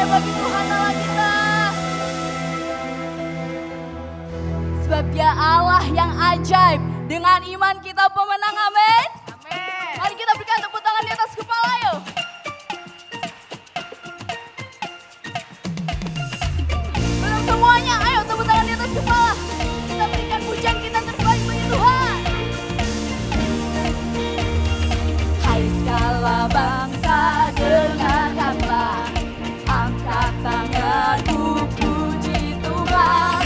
bagi Tuhan Allah kita. Sebab Dia Allah yang ajaib. Dengan iman kita pemenang, amin. Amin. Mari kita berikan tepuk tangan di atas kepala yuk. Belum semuanya, ayo tepuk tangan di atas kepala. Kita berikan pujian kita terbaik bagi Tuhan. Hai segala bangsa, dengarkanlah. Angkat tanganku, puji Tuhan.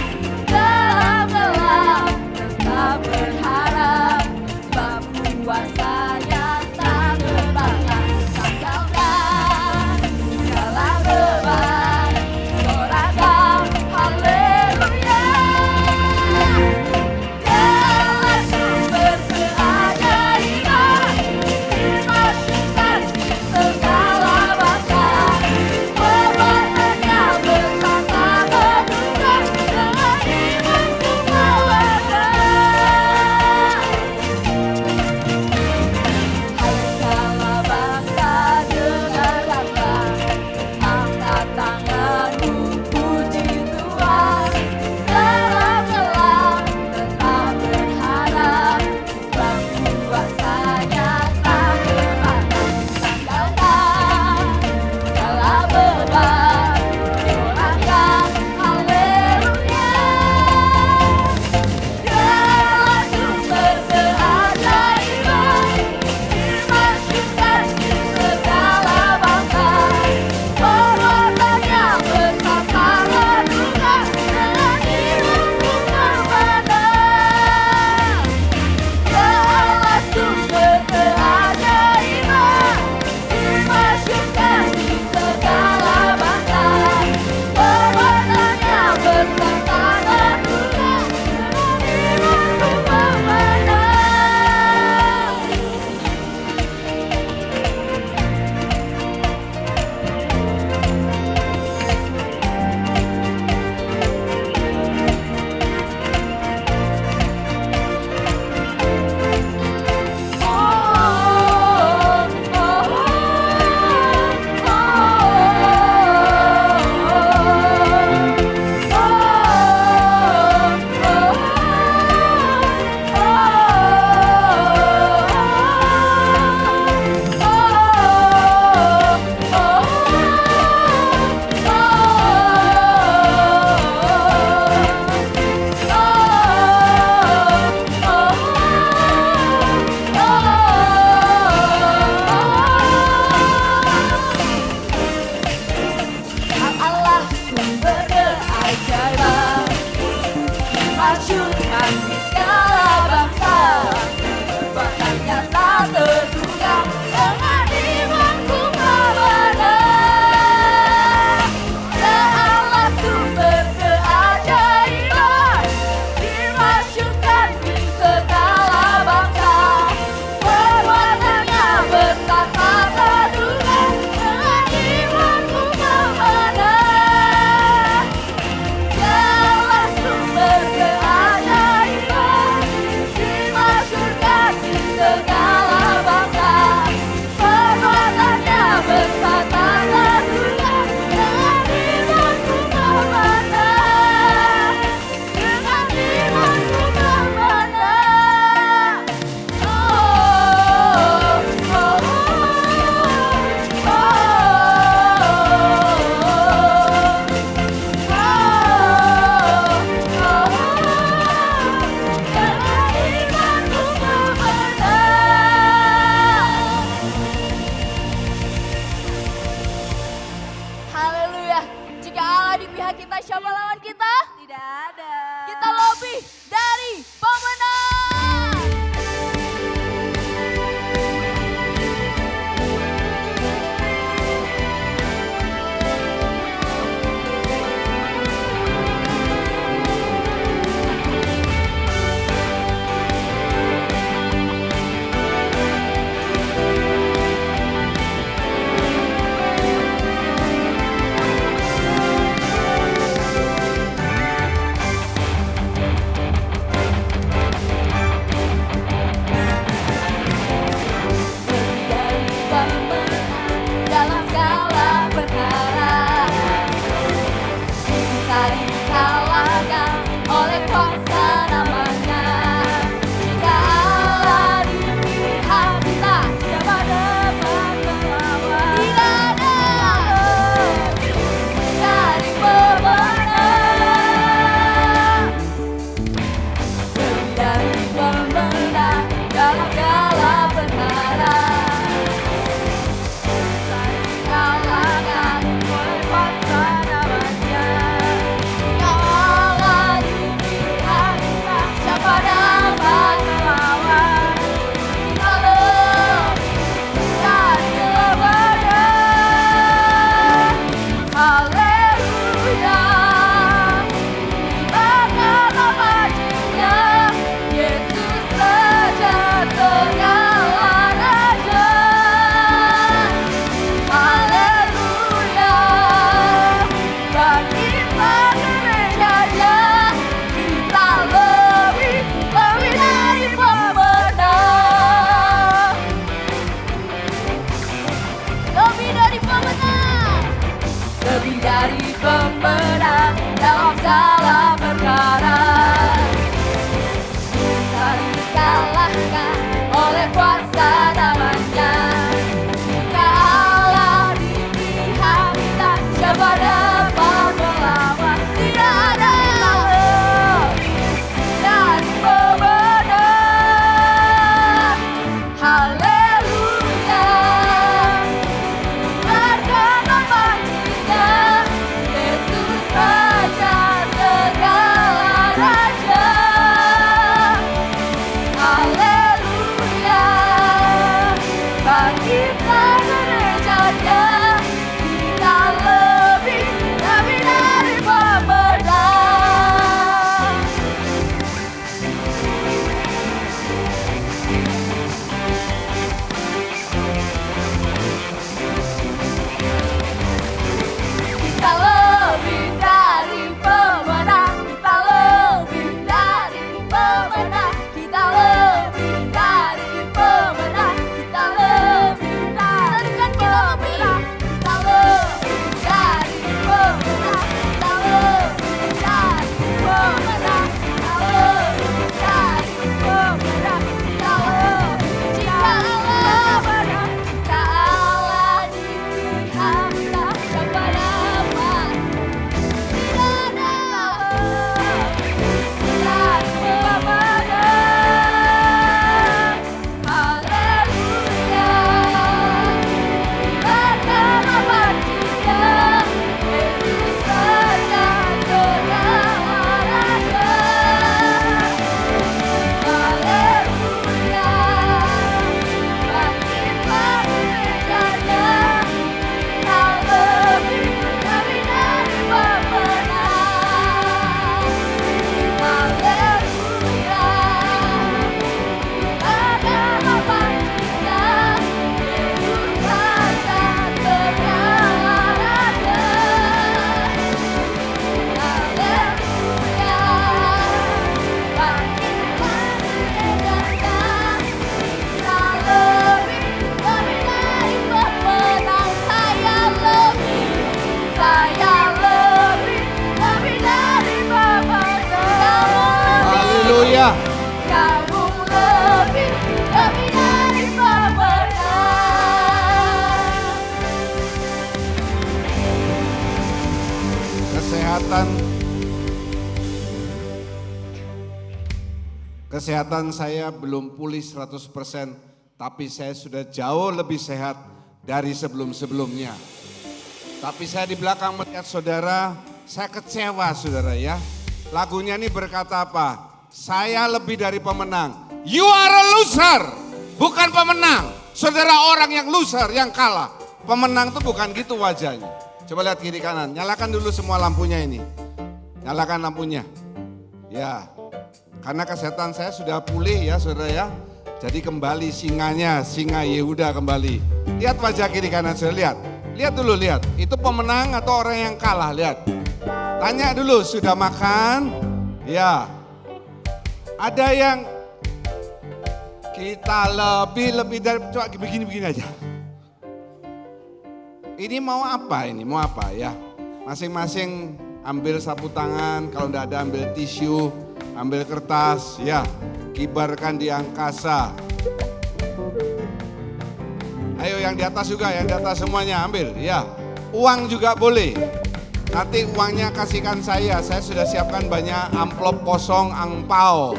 Dalam gelap tetap berharap, sebab kuasanya tak terbatas. Tanggalkan segala beban, sorakan haleluya. Dialah sumber keajaiban, dimasukkan di segala bangsa. Perbuatannya berkata berduka, dengan imanku mewarna. Hai segala bangsa, dengarkanlah. Angkat tanganmu, puji Tuhan. Dalam gelap tetap berharap, sebab kuasanya tak terbatas. Tanggalkan segala beban, sorakan haleluya. Dialah sumber keajaiban, dimasukkan di segala bangsa. Perbuatannya bersama berduka, dengan imanku memenang. Dialah sumber keajaiban, dimasukkan di segala bangsa. Perbuatannya bersama berduka, dengan imanku memenang. Allah sumber keajaiban, dimasyurkan di segala bangsa. Perbuatannya tak terduga, dengan imanku memenang. Ya Allah sumber keajaiban, dimasyurkan di segala bangsa. Perbuatannya berkata terduga, dengan imanku memenang. Dialah sumber keajaiban, dimasyurkan di segala bangsa. Perbuatannya berkata terduga, dengan imanku memenang. Dengan imanku memenang. Haleluya. Jika Allah di pihak kita, siapa lawan kita? Tidak ada. Kita lebih dari pemenang. lebih dari pemenang dalam segala perkara. Kita dikalahkan oleh kuasa namanya. Jika Allah di pihak kita, siapa dapat melawan? Tidak ada dari pemenang. Haleluya, biarkan nama Dia, Yesus Raja segala raja. Haleluya, bangkitlah gerejanya, kita lebih dari pemenang. Kita lebih dari pemenang, kita lebih dari pemenang, kita lebih dari pemenang, kita lebih dari pemenang, kita lebih dari pemenang, kita lebih dari pemenang, kita lebih dari pemenang, kita lebih. Jika Allah menang, jika Allah di pihak kita, siapa dapat? Tidak ada dari pemenang. Haleluya, biarkan nama Dia, Yesus Raja segala raja. Haleluya, bangkitlah gerejanya, kita lebih dari pemenang. Haleluya, ada nama Dia, Yesus Raja segala raja. Haleluya, bangkitlah gerejanya, kita lebih dari pemenang. Saya lebih dari pemenang. Haleluya. Kamu lebih dari pemenang. Kesehatan saya belum pulih 100%, tapi saya sudah jauh lebih sehat dari sebelum-sebelumnya. Tapi saya di belakang melihat saudara, saya kecewa saudara ya. Lagunya ini berkata apa? Saya lebih dari pemenang. You are a loser, bukan pemenang. Saudara orang yang loser, yang kalah. Pemenang itu bukan gitu wajahnya. Coba lihat kiri kanan, nyalakan dulu semua lampunya ini. Nyalakan lampunya. Ya, karena kesehatan saya sudah pulih ya saudara ya. Jadi kembali singanya, singa Yehuda kembali. Lihat wajah kiri kanan saudara, lihat. Lihat dulu, lihat. Itu pemenang atau orang yang kalah, lihat. Tanya dulu, sudah makan? Ya. Ada yang kita lebih dari, coba begini-begini aja. Ini mau apa ini, mau apa ya. Masing-masing ambil sapu tangan, kalau enggak ada ambil tisu, ambil kertas, ya. Kibarkan di angkasa. Ayo yang di atas juga, yang di atas semuanya ambil, ya. Uang juga boleh. Nanti uangnya kasihkan saya sudah siapkan banyak amplop kosong, angpau.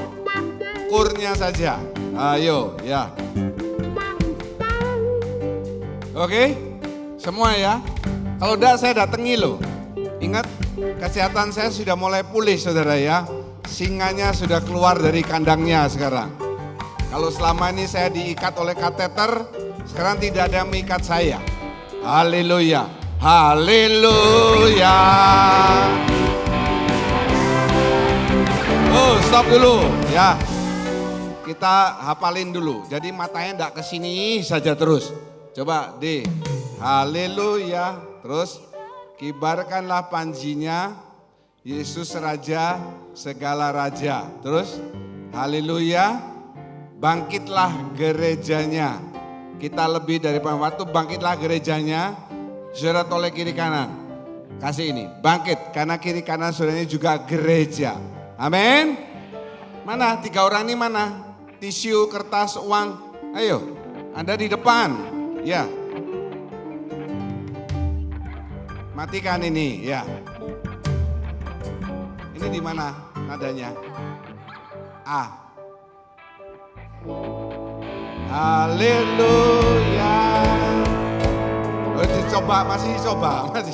Kurnya saja, ayo, ya. Oke, semua ya. Kalau enggak saya datangi loh. Ingat, kesehatan saya sudah mulai pulih saudara ya. Singanya sudah keluar dari kandangnya sekarang. Kalau selama ini saya diikat oleh kateter, sekarang tidak ada yang mengikat saya. Haleluya, haleluya. Oh, stop dulu ya. Kita hafalin dulu. Jadi matanya enggak ke sini saja terus. Coba D. Haleluya. Terus kibarkanlah panjinya, Yesus Raja segala raja. Terus haleluya. Bangkitlah gerejanya. Kita lebih dari waktu bangkitlah gerejanya. Saudara toleh kiri kanan. kasih ini, bangkit. Karena kiri kanan saudara ini juga gereja. Amin. Mana 3 orang ini mana? Tisu, kertas, uang. Ayo, Anda di depan. Ya. Matikan ini, ya. Ini di mana nadanya? A. Haleluya. Oh, masih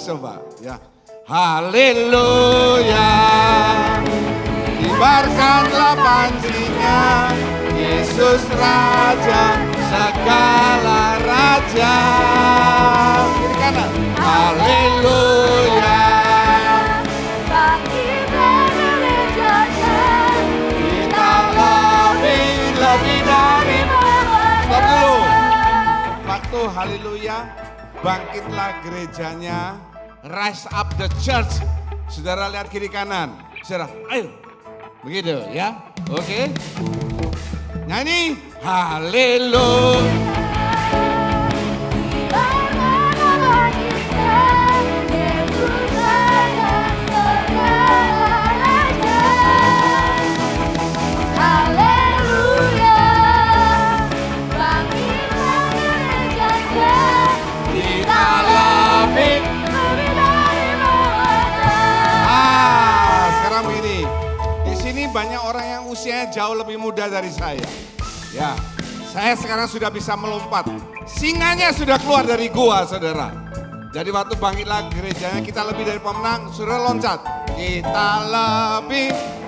coba, ya. Haleluya. Kibarkanlah pancinya, Yesus Raja segala raja. Kiri kanan. Haleluya. Bangkitlah gerejanya, Kita lebih dari. Stop dulu. Waktu haleluya, bangkitlah gerejanya, rise up the church. Saudara lihat kiri kanan. Saudara, ayo. Begitu ya. Oke. Nyanyi. Haleluya. Banyak orang yang usianya jauh lebih muda dari saya. Ya, saya sekarang sudah bisa melompat. Singanya sudah keluar dari gua, saudara. Jadi waktu bangkitlah gerejanya, kita lebih dari pemenang, sudah loncat. Kita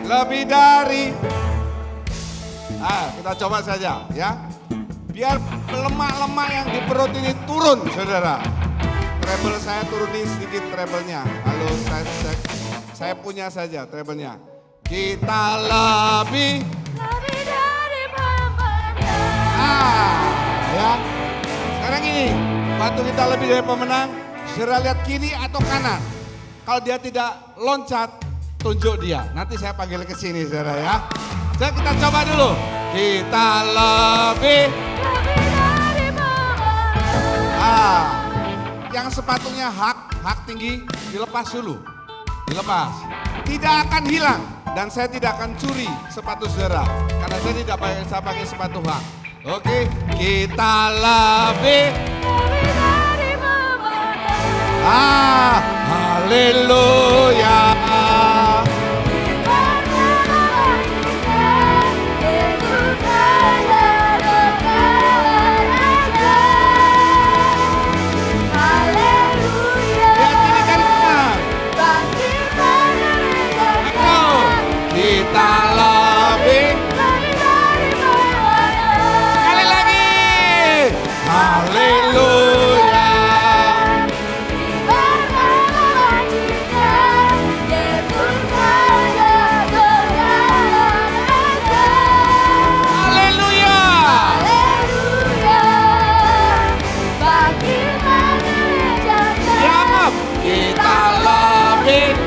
lebih dari. Kita coba saja, ya. Biar lemak-lemak yang di perut ini turun, saudara. Treble saya turunin sedikit treble-nya. Halo, saya punya saja treble-nya. Kita lebih dari pemenang. Ya. Sekarang ini, waktu kita lebih dari pemenang, saudara lihat kiri atau kanan. Kalau dia tidak loncat, tunjuk dia. Nanti saya panggil ke sini, saudara ya. Jadi kita coba dulu. Kita lebih dari pemenang. Yang sepatunya hak tinggi, dilepas dulu. Dilepas. Tidak akan hilang. Dan saya tidak akan curi sepatu saudara. Karena saya tidak pakai sepatu hak. Oke, kita lebih dari pemenang. Haleluya. Kita lebih dari pemenang. Sekali lagi. Haleluya. Haleluya. Siap. Kita lebih.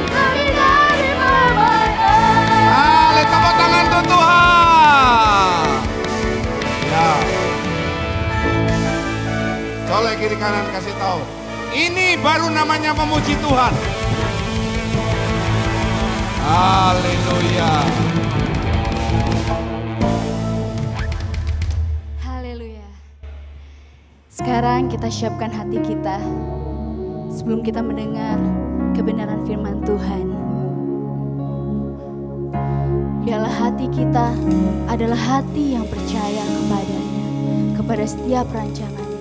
Tepuk tangan untuk Tuhan. Ya. Colek kiri kanan kasih tahu. Ini baru namanya memuji Tuhan. Haleluya. Haleluya. Sekarang kita siapkan hati kita sebelum kita mendengar kebenaran firman Tuhan. Biarlah hati kita adalah hati yang percaya kepadanya, kepada setiap rancangannya.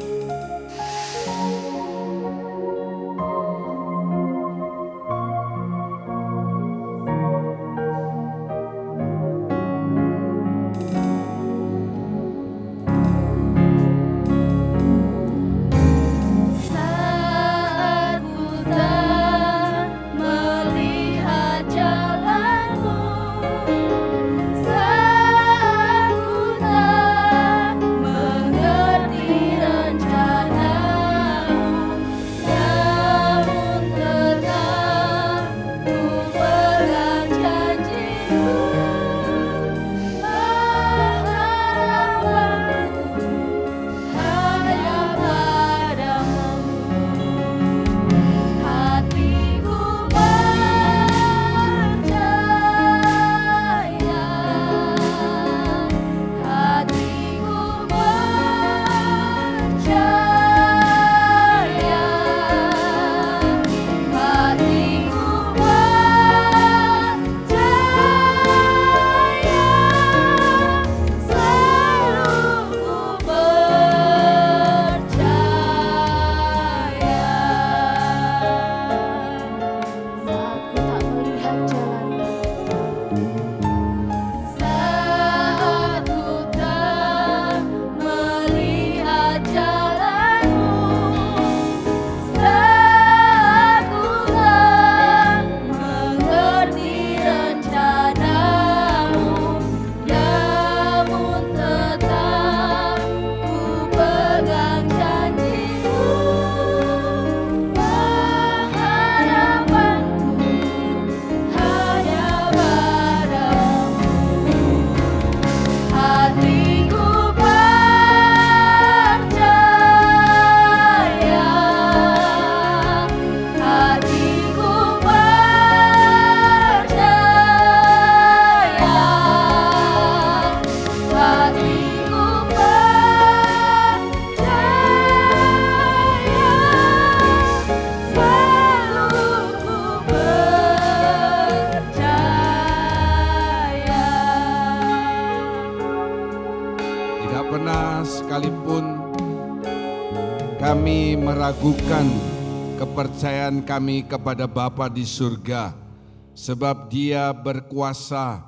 Saat ku tak melihat jalanmu, saat ku tak mengerti meragukan kepercayaan kami kepada Bapa di surga, sebab Dia berkuasa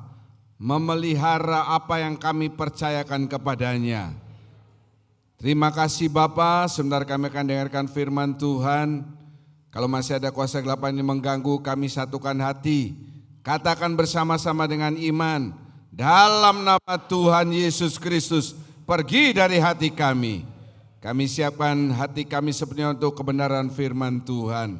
memelihara apa yang kami percayakan kepadanya. Terima kasih Bapa, sebentar kami akan dengarkan firman Tuhan. Kalau masih ada kuasa gelap yang mengganggu, kami satukan hati. Katakan bersama-sama dengan iman, dalam nama Tuhan Yesus Kristus, pergi dari hati kami. Kami siapkan hati kami sepenuhnya untuk kebenaran firman Tuhan.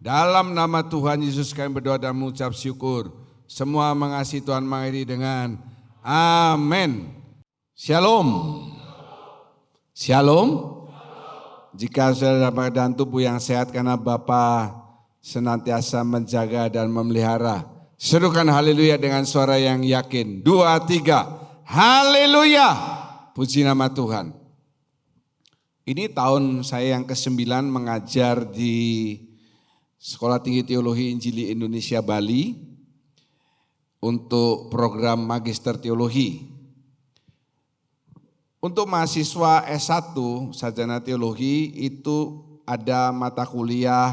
Dalam nama Tuhan Yesus kami berdoa dan mengucap syukur. Semua mengasihi Tuhan mengakhiri dengan amin. Shalom. Shalom. Jika saudara dalam keadaan tubuh yang sehat karena Bapa senantiasa menjaga dan memelihara, serukan haleluya dengan suara yang yakin. 2, 3, haleluya. Puji nama Tuhan. Ini tahun saya yang ke-9 mengajar di Sekolah Tinggi Teologi Injili Indonesia Bali untuk program Magister Teologi. Untuk mahasiswa S1 sarjana teologi itu ada mata kuliah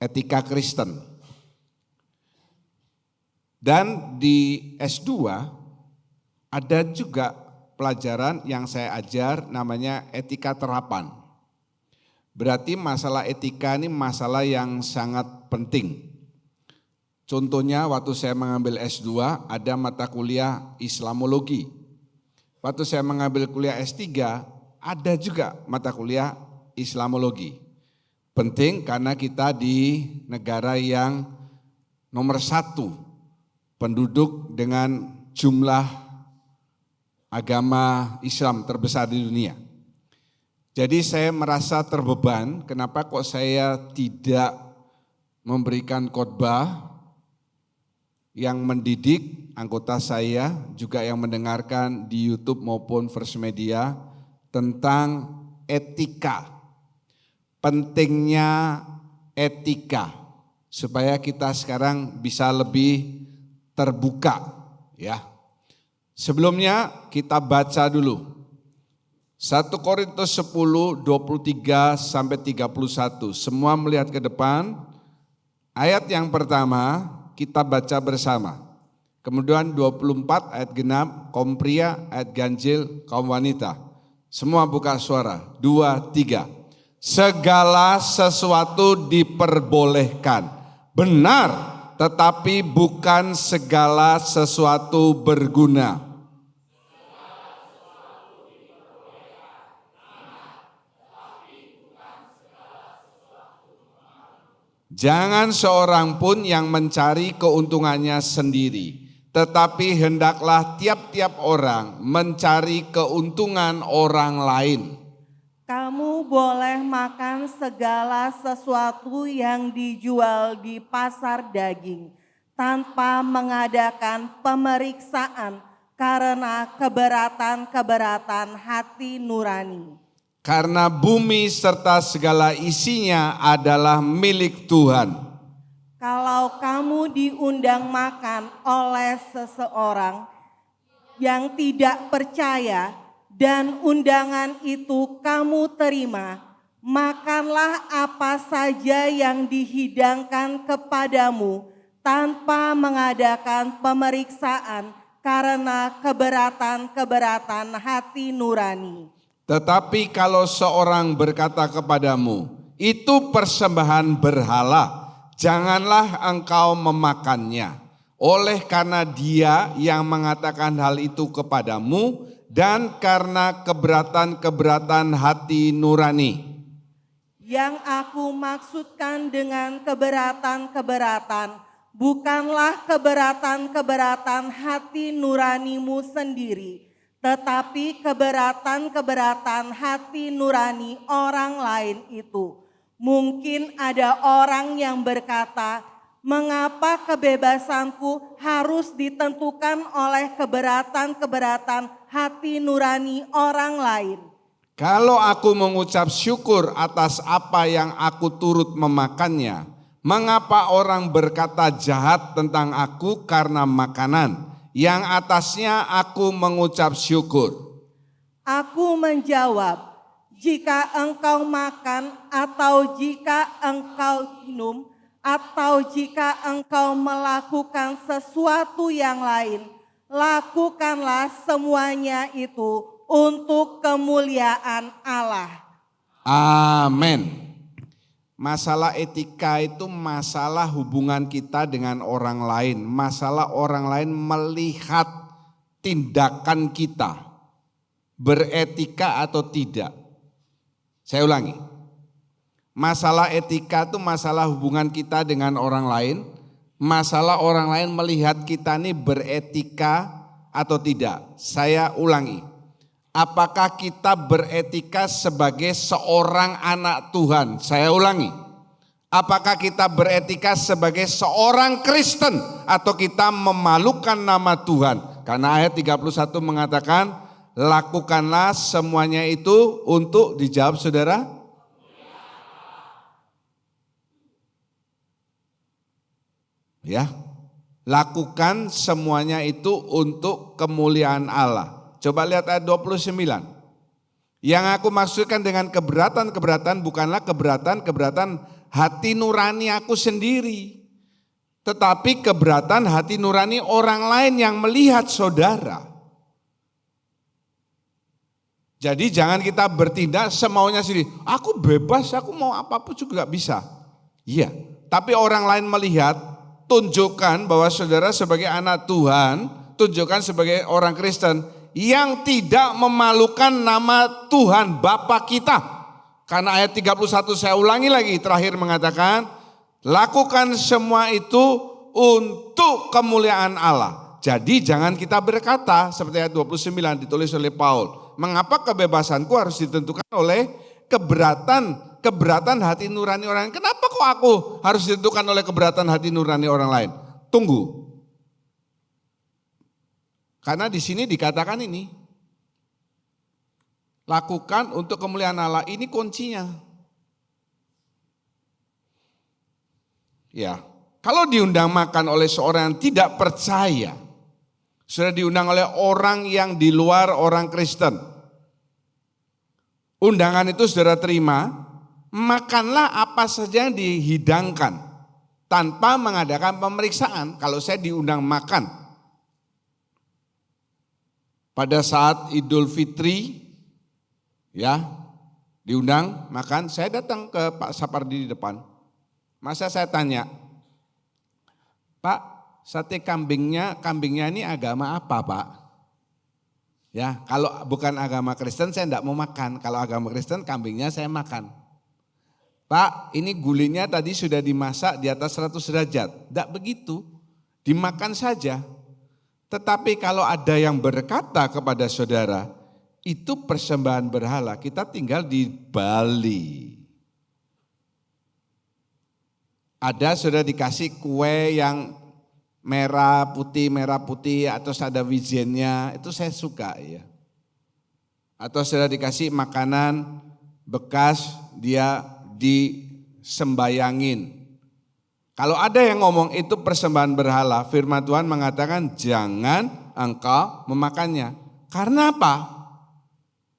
etika Kristen. Dan di S2 ada juga pelajaran yang saya ajar namanya etika terapan. Berarti masalah etika ini masalah yang sangat penting. Contohnya waktu saya mengambil S2 ada mata kuliah Islamologi. Waktu saya mengambil kuliah S3 ada juga mata kuliah Islamologi. Penting karena kita di negara yang nomor 1 penduduk dengan jumlah agama Islam terbesar di dunia. Jadi saya merasa terbeban, kenapa kok saya tidak memberikan khotbah yang mendidik anggota saya, juga yang mendengarkan di YouTube maupun First Media tentang etika. Pentingnya etika, supaya kita sekarang bisa lebih terbuka ya. Sebelumnya kita baca dulu 1 Korintus 10, 23 sampai 31. Semua melihat ke depan. Ayat yang pertama kita baca bersama. Kemudian 24 ayat genap, kaum pria, ayat ganjil, kaum wanita. Semua buka suara. 2, 3. Segala sesuatu diperbolehkan. Benar, tetapi bukan segala sesuatu berguna. Jangan seorang pun yang mencari keuntungannya sendiri, tetapi hendaklah tiap-tiap orang mencari keuntungan orang lain. Kamu boleh makan segala sesuatu yang dijual di pasar daging tanpa mengadakan pemeriksaan karena keberatan-keberatan hati nurani. Karena bumi serta segala isinya adalah milik Tuhan. Kalau kamu diundang makan oleh seseorang yang tidak percaya dan undangan itu kamu terima, makanlah apa saja yang dihidangkan kepadamu tanpa mengadakan pemeriksaan karena keberatan-keberatan hati nurani. Tetapi kalau seorang berkata kepadamu, itu persembahan berhala, janganlah engkau memakannya. Oleh karena dia yang mengatakan hal itu kepadamu dan karena keberatan-keberatan hati nurani. Yang aku maksudkan dengan keberatan-keberatan bukanlah keberatan-keberatan hati nuranimu sendiri, tetapi keberatan-keberatan hati nurani orang lain itu. Mungkin ada orang yang berkata, mengapa kebebasanku harus ditentukan oleh keberatan-keberatan hati nurani orang lain? Kalau aku mengucap syukur atas apa yang aku turut memakannya, mengapa orang berkata jahat tentang aku karena makanan yang atasnya aku mengucap syukur? Aku menjawab, jika engkau makan atau jika engkau minum atau jika engkau melakukan sesuatu yang lain, lakukanlah semuanya itu untuk kemuliaan Allah. Amin. Masalah etika itu masalah hubungan kita dengan orang lain. Masalah orang lain melihat tindakan kita beretika atau tidak. Saya ulangi. Masalah etika itu masalah hubungan kita dengan orang lain. Masalah orang lain melihat kita ini beretika atau tidak. Saya ulangi. Apakah kita beretika sebagai seorang anak Tuhan? Saya ulangi. Apakah kita beretika sebagai seorang Kristen atau kita memalukan nama Tuhan? Karena ayat 31 mengatakan, lakukanlah semuanya itu untuk dijawab saudara. Ya, lakukan semuanya itu untuk kemuliaan Allah. Coba lihat ayat 29. Yang aku maksudkan dengan keberatan-keberatan bukanlah keberatan hati nurani aku sendiri. Tetapi keberatan hati nurani orang lain yang melihat saudara. Jadi jangan kita bertindak semaunya sendiri. Aku bebas, aku mau apapun juga bisa. Iya, tapi orang lain melihat, tunjukkan bahwa saudara sebagai anak Tuhan, tunjukkan sebagai orang Kristen yang tidak memalukan nama Tuhan Bapa kita. Karena ayat 31 saya ulangi lagi terakhir mengatakan, lakukan semua itu untuk kemuliaan Allah. Jadi jangan kita berkata seperti ayat 29 ditulis oleh Paul, mengapa kebebasanku harus ditentukan oleh keberatan hati nurani orang lain. Kenapa kok aku harus ditentukan oleh keberatan hati nurani orang lain? Tunggu. Karena di sini dikatakan ini, lakukan untuk kemuliaan Allah, ini kuncinya. Ya, kalau diundang makan oleh seorang yang tidak percaya, sudah diundang oleh orang yang di luar orang Kristen. Undangan itu saudara terima, makanlah apa saja yang dihidangkan tanpa mengadakan pemeriksaan. Kalau saya diundang makan pada saat Idul Fitri, ya diundang makan, saya datang ke Pak Sapardi di depan. Masa saya tanya, Pak, sate kambingnya ini agama apa Pak? Ya, kalau bukan agama Kristen saya enggak mau makan, kalau agama Kristen kambingnya saya makan. Pak, ini gulingnya tadi sudah dimasak di atas 100 derajat, enggak begitu, dimakan saja. Tetapi kalau ada yang berkata kepada saudara, itu persembahan berhala, kita tinggal di Bali. Ada sudah dikasih kue yang merah putih atau ada wijennya, itu saya suka ya. Atau sudah dikasih makanan bekas dia disembayangin. Kalau ada yang ngomong itu persembahan berhala, firman Tuhan mengatakan jangan engkau memakannya. Karena apa?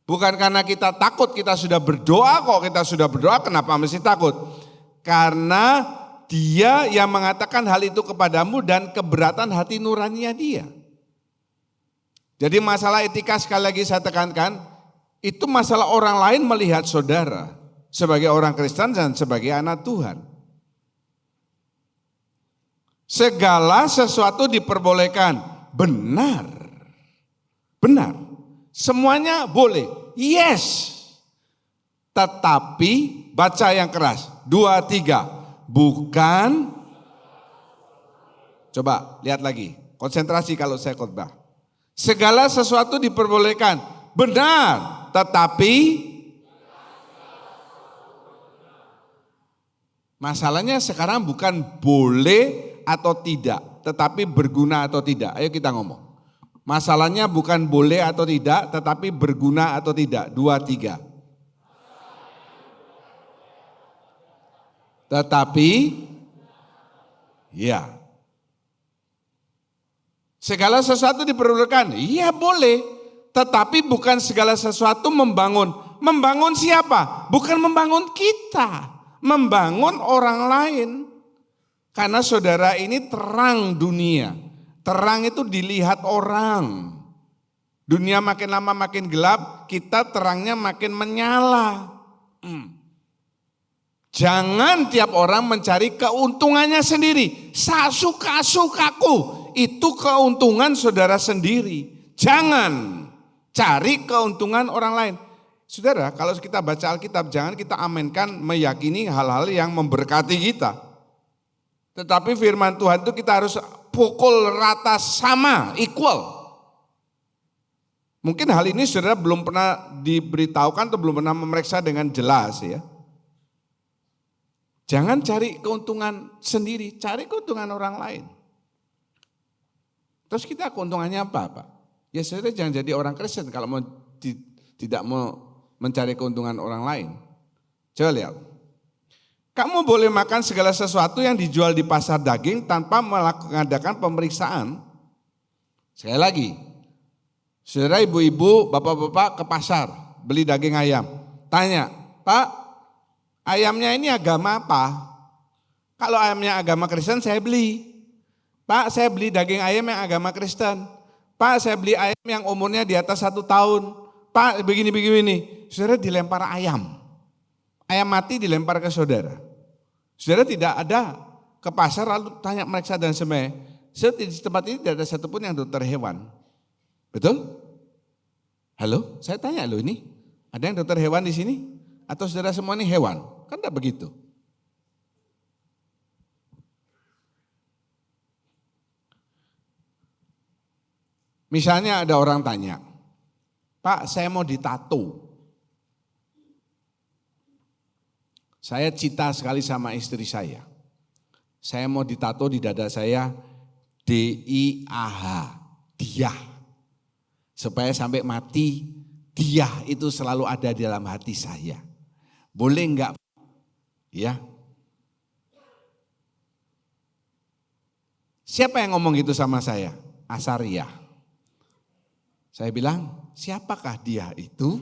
Bukan karena kita takut, kita sudah berdoa kok, kita sudah berdoa kenapa mesti takut? Karena dia yang mengatakan hal itu kepadamu dan keberatan hati nuraninya dia. Jadi masalah etika sekali lagi saya tekankan, itu masalah orang lain melihat saudara sebagai orang Kristen dan sebagai anak Tuhan. Segala sesuatu diperbolehkan, benar, semuanya boleh, yes. Tetapi baca yang keras, 2, 3, bukan, coba lihat lagi, konsentrasi kalau saya khotbah. Segala sesuatu diperbolehkan, benar, tetapi masalahnya sekarang bukan boleh atau tidak, tetapi berguna atau tidak. Ayo kita ngomong. Masalahnya bukan boleh atau tidak, tetapi berguna atau tidak. 2, 3. Tetapi, ya. Segala sesuatu diperlukan, iya boleh. Tetapi bukan segala sesuatu membangun. Membangun siapa? Bukan membangun kita. Membangun orang lain. Karena saudara ini terang dunia. Terang itu dilihat orang. Dunia makin lama makin gelap, kita terangnya makin menyala. Jangan tiap orang mencari keuntungannya sendiri. Suka-sukaku, itu keuntungan saudara sendiri. Jangan cari keuntungan orang lain. Saudara, kalau kita baca Alkitab, jangan kita amenkan meyakini hal-hal yang memberkati kita. Tetapi firman Tuhan itu kita harus pukul rata sama, equal. Mungkin hal ini saudara belum pernah diberitahukan atau belum pernah memeriksa dengan jelas ya. Jangan cari keuntungan sendiri, cari keuntungan orang lain. Terus kita keuntungannya apa Pak? Ya saudara jangan jadi orang Kristen kalau tidak mau mencari keuntungan orang lain. Coba lihat. Kamu boleh makan segala sesuatu yang dijual di pasar daging tanpa mengadakan pemeriksaan. Sekali lagi, saudara ibu-ibu, bapak-bapak ke pasar beli daging ayam. Tanya, Pak, ayamnya ini agama apa? Kalau ayamnya agama Kristen saya beli. Pak, saya beli daging ayam yang agama Kristen. Pak, saya beli ayam yang umurnya di atas 1 tahun. Pak, begini-begini. Saudara dilempar ayam. Ayam mati dilempar ke saudara. Saudara tidak ada ke pasar lalu tanya mereka dan sebagainya. Di tempat ini tidak ada satupun yang dokter hewan. Betul? Halo, saya tanya loh ini. Ada yang dokter hewan di sini? Atau saudara semua ini hewan? Kan tidak begitu. Misalnya ada orang tanya, Pak saya mau ditato. Saya cinta sekali sama istri saya. Saya mau ditato di dada saya DIAH, dia. Supaya sampai mati, dia itu selalu ada di dalam hati saya. Boleh enggak? Ya. Siapa yang ngomong gitu sama saya? Asaria. Saya bilang, siapakah dia itu?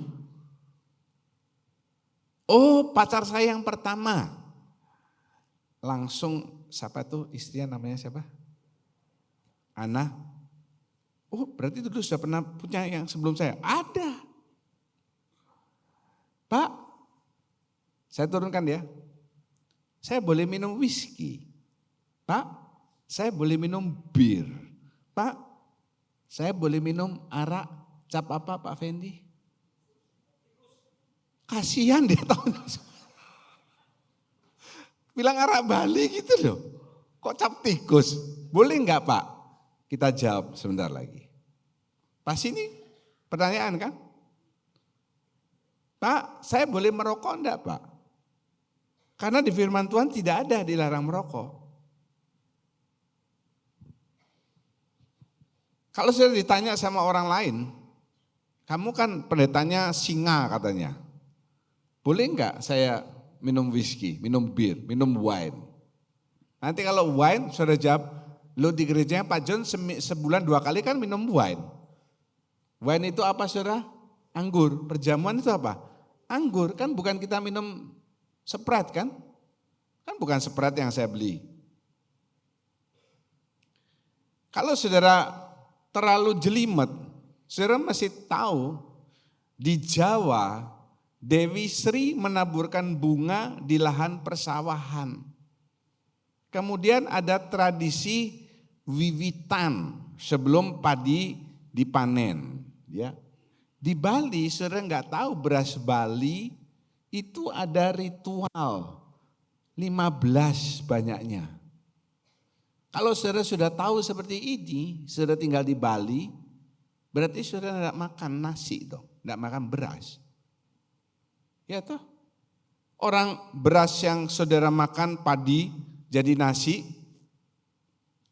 Oh pacar saya yang pertama. Langsung siapa tuh istrinya namanya siapa? Ana. Oh berarti dulu sudah pernah punya yang sebelum saya? Ada. Pak, saya turunkan ya. Saya boleh minum whisky. Pak, saya boleh minum bir. Pak, saya boleh minum arak cap apa Pak Fendi? Kasihan dia tahu. Bilang arak Bali gitu loh. Kok cap tikus? Boleh enggak Pak? Kita jawab sebentar lagi. Pas ini pertanyaan kan? Pak, saya boleh merokok enggak Pak? Karena di firman Tuhan tidak ada dilarang merokok. Kalau saya ditanya sama orang lain, kamu kan pendetanya singa katanya. Boleh enggak saya minum whisky, minum bir, minum wine? Nanti kalau wine, saudara jawab, lo di gerejanya Pak John sebulan 2 kali kan minum wine. Wine itu apa saudara? Anggur. Perjamuan itu apa? Anggur. Kan bukan kita minum Sprite kan? Kan bukan Sprite yang saya beli. Kalau saudara terlalu jelimet, saudara masih tahu di Jawa Dewi Sri menaburkan bunga di lahan persawahan. Kemudian ada tradisi wiwitan sebelum padi dipanen. Ya. Di Bali saudara nggak tahu beras Bali itu ada ritual 15 banyaknya. Kalau saudara sudah tahu seperti ini, saudara tinggal di Bali, berarti saudara tidak makan nasi dong, tidak makan beras. Ya toh, orang beras yang saudara makan padi jadi nasi,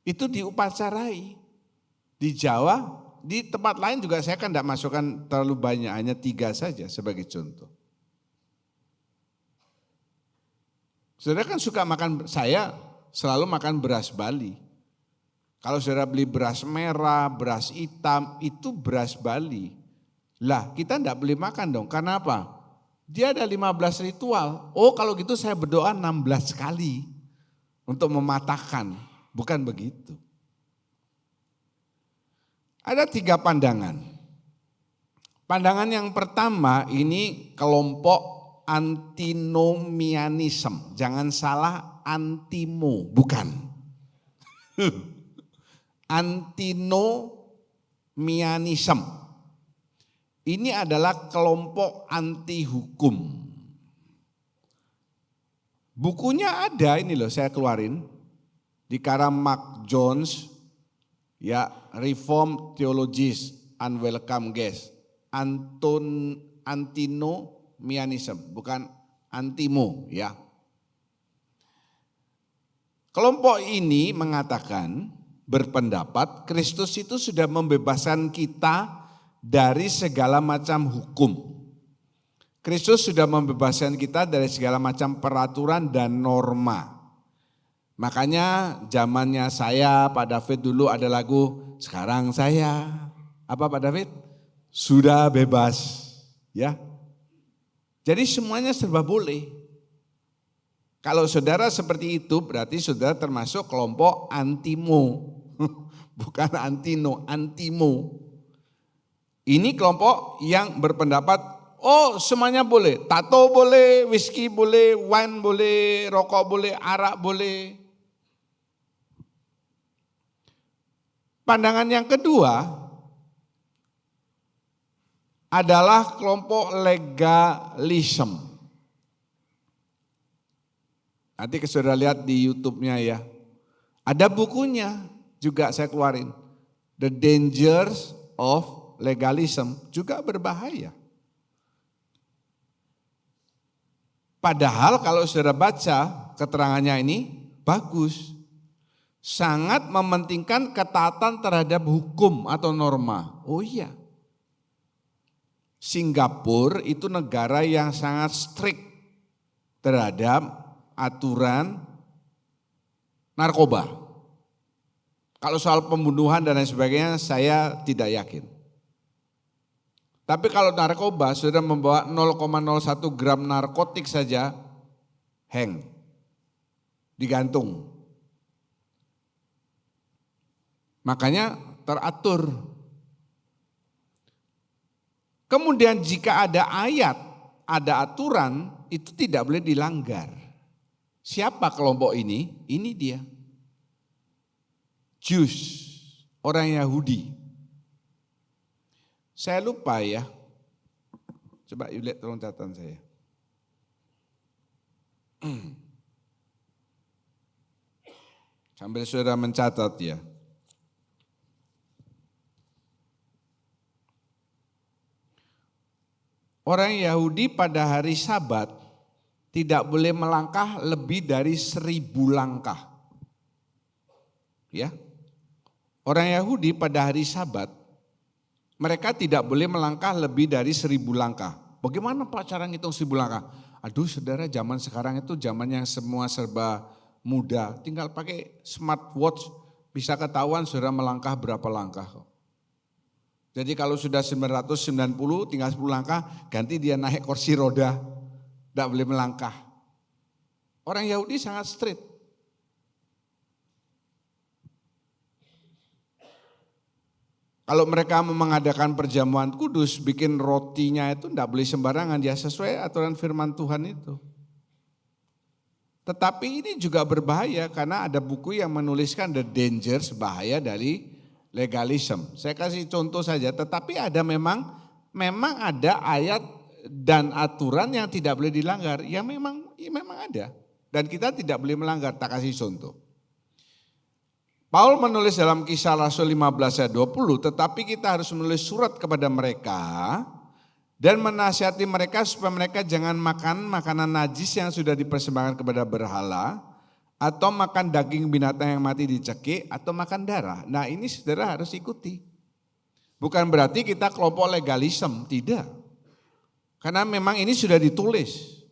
itu diupacarai. Di Jawa, di tempat lain juga saya kan tidak masukkan terlalu banyak, hanya 3 saja sebagai contoh. Saudara kan suka makan, saya selalu makan beras Bali. Kalau saudara beli beras merah, beras hitam, itu beras Bali. Lah kita enggak boleh makan dong, karena apa? Dia ada 15 ritual. Oh kalau gitu saya berdoa 16 kali untuk mematahkan. Bukan begitu. Ada 3 pandangan. Pandangan yang pertama ini kelompok antinomianisme. Jangan salah, antimo, bukan. Antinomianisme. Ini adalah kelompok anti hukum. Bukunya ada ini loh, saya keluarin di karya Mark Jones, ya, Reformed Theologies, Unwelcome Guests, antinomianism, bukan antimo, ya. Kelompok ini mengatakan, berpendapat Kristus itu sudah membebaskan kita dari segala macam hukum. Kristus sudah membebaskan kita dari segala macam peraturan dan norma. Makanya zamannya saya, Pak David dulu ada lagu, sekarang saya, apa Pak David? Sudah bebas, ya. Jadi semuanya serba boleh. Kalau saudara seperti itu berarti saudara termasuk kelompok antimo, bukan antino, antimo. Ini kelompok yang berpendapat, oh semuanya boleh, tato boleh, whisky boleh, wine boleh, rokok boleh, arak boleh. Pandangan yang kedua adalah kelompok legalisme. Nanti saudara lihat di YouTube-nya ya. Ada bukunya juga saya keluarin. The Dangers of Legalism, juga berbahaya. Padahal kalau saudara baca keterangannya ini bagus. Sangat mementingkan ketaatan terhadap hukum atau norma. Oh iya. Singapura itu negara yang sangat strict terhadap aturan narkoba. Kalau soal pembunuhan dan lain sebagainya saya tidak yakin. Tapi kalau narkoba sudah membawa 0,01 gram narkotik saja, hang, digantung. Makanya teratur. Kemudian jika ada ayat, ada aturan, itu tidak boleh dilanggar. Siapa kelompok ini? Ini dia. Jews, orang Yahudi. Saya lupa ya, coba lihat tolong catatan saya. Sambil saudara mencatat ya. Orang Yahudi pada hari Sabat tidak boleh melangkah lebih dari 1000 langkah. Ya. Orang Yahudi pada hari Sabat mereka tidak boleh melangkah lebih dari 1000 langkah. Bagaimana Pak cara ngitung 1000 langkah? Aduh saudara, zaman sekarang itu zaman yang semua serba mudah. Tinggal pakai smartwatch bisa ketahuan saudara melangkah berapa langkah. Jadi kalau sudah 990 tinggal 10 langkah, ganti dia naik kursi roda. Tidak boleh melangkah. Orang Yahudi sangat strict. Kalau mereka mengadakan perjamuan kudus, bikin rotinya itu tidak boleh sembarangan, dia sesuai aturan firman Tuhan itu. Tetapi ini juga berbahaya karena ada buku yang menuliskan the dangers, bahaya dari legalisme. Saya kasih contoh saja, tetapi ada memang ada ayat dan aturan yang tidak boleh dilanggar, yang memang ada. Dan kita tidak boleh melanggar, tak kasih contoh. Paul menulis dalam Kisah Rasul 15 ayat 20, tetapi kita harus menulis surat kepada mereka dan menasihati mereka supaya mereka jangan makan makanan najis yang sudah dipersembahkan kepada berhala, atau makan daging binatang yang mati dicekik, atau makan darah. Nah ini saudara harus ikuti. Bukan berarti kita kelompok legalisme, tidak. Karena memang ini sudah ditulis.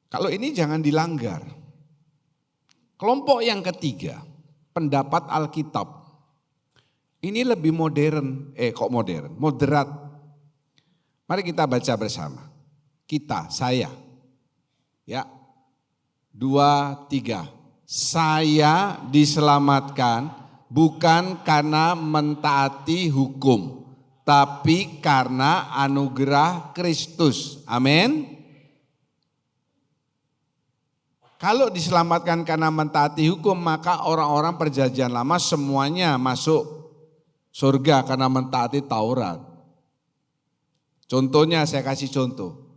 Kalau ini jangan dilanggar. Kelompok yang ketiga, pendapat Alkitab. Ini lebih modern, moderat. Mari kita baca bersama. Kita, saya. Ya. 2, 3. Saya diselamatkan bukan karena mentaati hukum, tapi karena anugerah Kristus. Amin. Kalau diselamatkan karena mentaati hukum, maka orang-orang perjanjian lama semuanya masuk surga karena mentaati Taurat. Contohnya saya kasih contoh.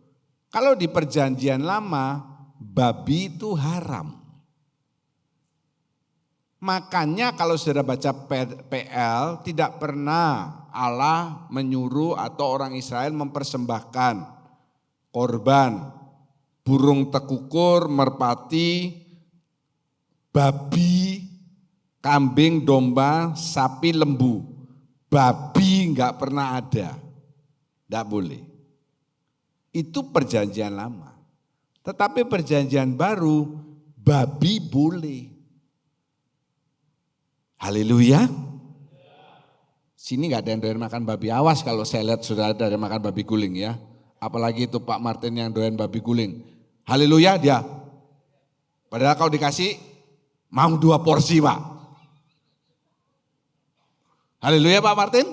Kalau di perjanjian lama, babi itu haram. Makanya kalau saudara baca PL, tidak pernah Allah menyuruh atau orang Israel mempersembahkan korban, burung tekukur, merpati, babi, kambing, domba, sapi, lembu. Babi enggak pernah ada, enggak boleh. Itu perjanjian lama. Tetapi perjanjian baru, babi boleh. Haleluya. Sini enggak ada yang doyan makan babi, awas kalau saya lihat sudah ada yang makan babi guling ya. Apalagi itu Pak Martin yang doyan babi guling. Haleluya dia. Padahal kalau dikasih mau 2 porsi Pak. Haleluya Pak Martin.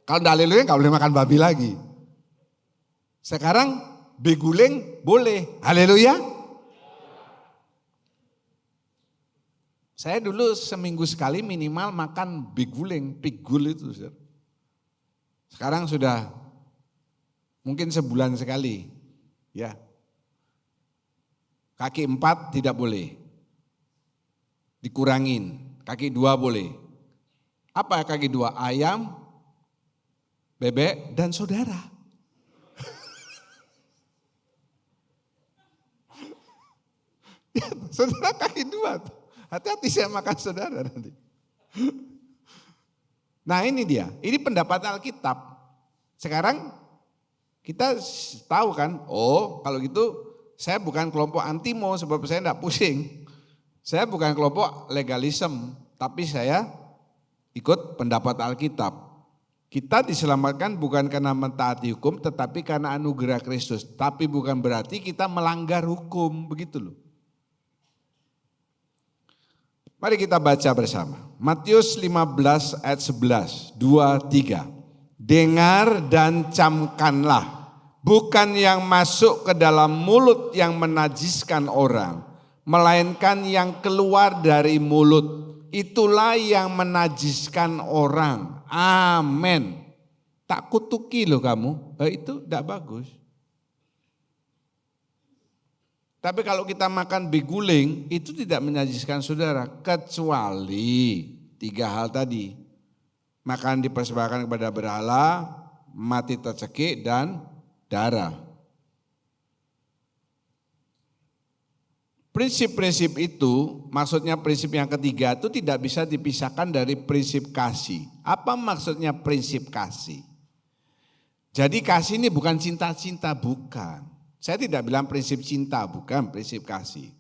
Kalau enggak haleluya enggak boleh makan babi lagi. Sekarang beguling boleh. Haleluya. Saya dulu seminggu sekali minimal makan beguling, pigul itu. Sekarang sudah mungkin sebulan sekali. Ya. Kaki 4 tidak boleh. Dikurangin. Kaki 2 boleh. Apa kaki 2? Ayam, bebek, dan saudara. Ya, saudara kaki 2. Hati-hati saya makan saudara nanti. Nah ini dia, ini pendapat Alkitab. Sekarang kita tahu kan, oh kalau gitu saya bukan kelompok antimo sebab saya enggak pusing. Saya bukan kelompok legalisme, tapi saya ikut pendapat Alkitab. Kita diselamatkan bukan karena mentaati hukum, tetapi karena anugerah Kristus. Tapi bukan berarti kita melanggar hukum, begitu loh. Mari kita baca bersama. Matius 15 ayat 11, 2, 3. Dengar dan camkanlah, bukan yang masuk ke dalam mulut yang menajiskan orang, melainkan yang keluar dari mulut. Itulah yang menajiskan orang. Amin. Tak kutuki loh kamu, itu tidak bagus. Tapi kalau kita makan beguling, itu tidak menajiskan saudara. Kecuali 3 hal tadi. Makan dipersembahkan kepada berhala, mati tercekik, dan darah. Prinsip-prinsip itu, maksudnya prinsip yang ketiga itu tidak bisa dipisahkan dari prinsip kasih. Apa maksudnya prinsip kasih? Jadi kasih ini bukan cinta-cinta, bukan. Saya tidak bilang prinsip cinta, bukan prinsip kasih.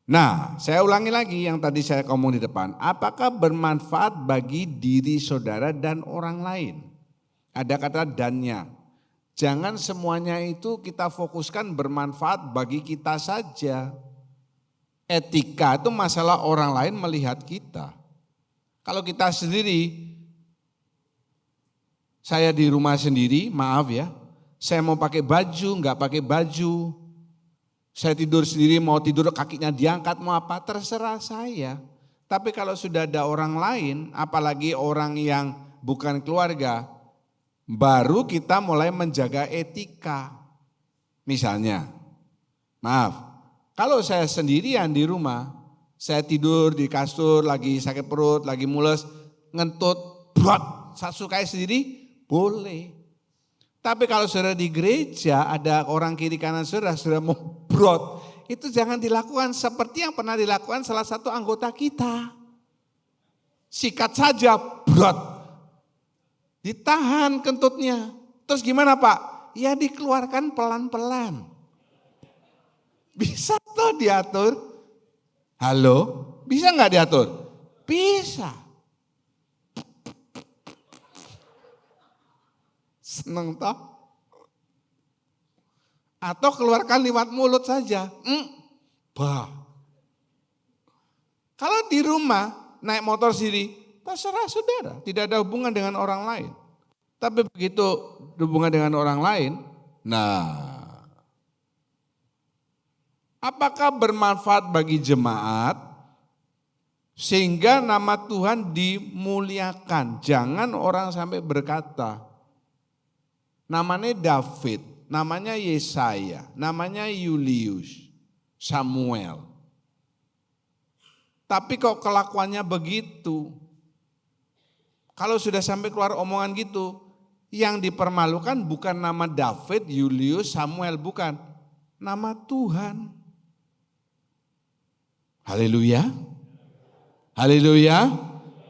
Nah, saya ulangi lagi yang tadi saya ngomong di depan. Apakah bermanfaat bagi diri saudara dan orang lain? Ada kata dannya. Jangan semuanya itu kita fokuskan bermanfaat bagi kita saja. Etika itu masalah orang lain melihat kita. Kalau kita sendiri, saya di rumah sendiri, maaf ya. Saya mau pakai baju, enggak pakai baju. Saya tidur sendiri, mau tidur kakinya diangkat, mau apa, terserah saya. Tapi kalau sudah ada orang lain, apalagi orang yang bukan keluarga, baru kita mulai menjaga etika. Misalnya, maaf, kalau saya sendirian di rumah, saya tidur di kasur, lagi sakit perut, lagi mules, ngentut, brot, saya sukai sendiri, boleh. Tapi kalau saudara di gereja ada orang kiri kanan saudara mau brot, itu jangan dilakukan seperti yang pernah dilakukan salah satu anggota kita. Sikat saja brot, ditahan kentutnya. Terus gimana Pak? Ya dikeluarkan pelan-pelan. Bisa tuh diatur? Halo? Bisa nggak diatur? Bisa. Seneng toh? Atau keluarkan lewat mulut saja. Bah. Kalau di rumah naik motor sendiri, terserah saudara, tidak ada hubungan dengan orang lain. Tapi begitu hubungan dengan orang lain, nah, apakah bermanfaat bagi jemaat sehingga nama Tuhan dimuliakan? Jangan orang sampai berkata, namanya David, namanya Yesaya, namanya Julius, Samuel. Tapi kok kelakuannya begitu? Kalau sudah sampai keluar omongan gitu, yang dipermalukan bukan nama David, Julius, Samuel, bukan. Nama Tuhan. Haleluya. Haleluya.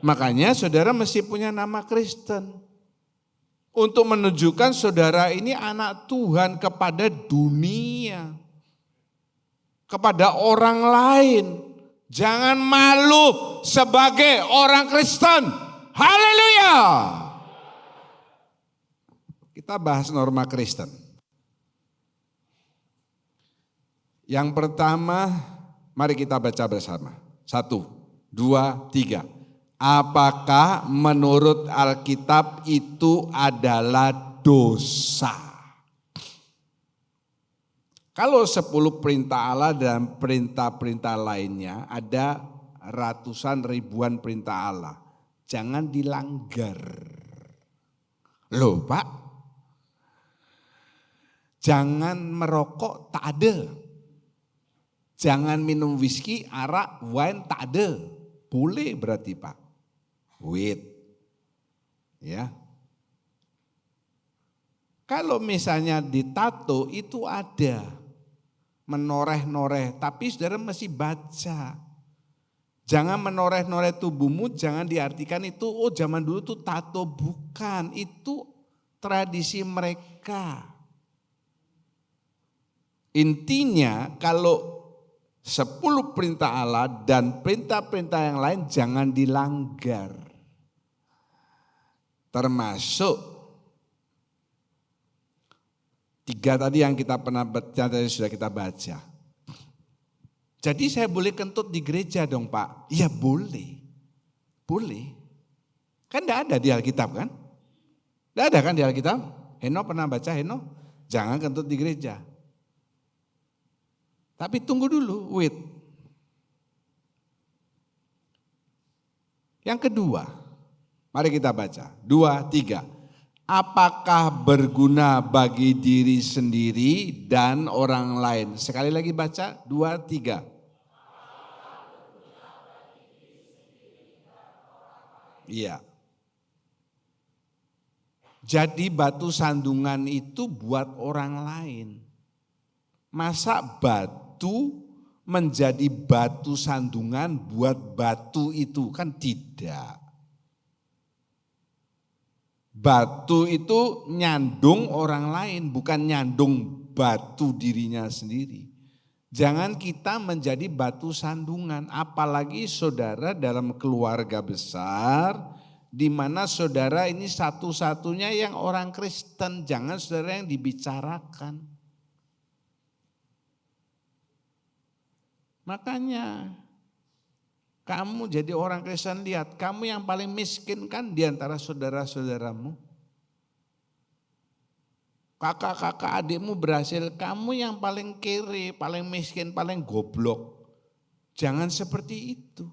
Makanya saudara mesti punya nama Kristen. Untuk menunjukkan saudara ini anak Tuhan kepada dunia. Kepada orang lain. Jangan malu sebagai orang Kristen. Haleluya. Kita bahas norma Kristen. Yang pertama, mari kita baca bersama. 1, 2, 3. Apakah menurut Alkitab itu adalah dosa? Kalau 10 perintah Allah dan perintah-perintah lainnya, ada ratusan ribuan perintah Allah. Jangan dilanggar. Loh Pak, jangan merokok, tak ada. Jangan minum whisky, arak, wine, tak ada. Boleh berarti Pak. Wait. Ya. Kalau misalnya ditato itu ada. Menoreh-noreh, tapi saudara mesti baca. Jangan menoreh-noreh tubuhmu, jangan diartikan itu, oh zaman dulu tuh tato. Bukan, itu tradisi mereka. Intinya kalau 10 perintah Allah dan perintah-perintah yang lain jangan dilanggar. Termasuk 3 tadi yang kita pernah baca, tadi sudah kita baca. Jadi saya boleh kentut di gereja dong Pak? Iya boleh. Boleh. Kan enggak ada di Alkitab kan? Enggak ada kan di Alkitab? Heno pernah baca Heno? Jangan kentut di gereja. Tapi tunggu dulu, wait. Yang kedua, mari kita baca. 2, 3. Apakah berguna bagi diri sendiri dan orang lain? Sekali lagi baca, 2, 3. Iya. Jadi batu sandungan itu buat orang lain. Masa batu menjadi batu sandungan buat batu itu? Kan tidak. Batu itu nyandung orang lain, bukan nyandung batu dirinya sendiri. Jangan kita menjadi batu sandungan, apalagi saudara dalam keluarga besar, di mana saudara ini satu-satunya yang orang Kristen, jangan saudara yang dibicarakan. Makanya kamu jadi orang Kristen, lihat kamu yang paling miskin kan di antara saudara-saudaramu. Kakak-kakak adikmu berhasil, kamu yang paling kere, paling miskin, paling goblok. Jangan seperti itu.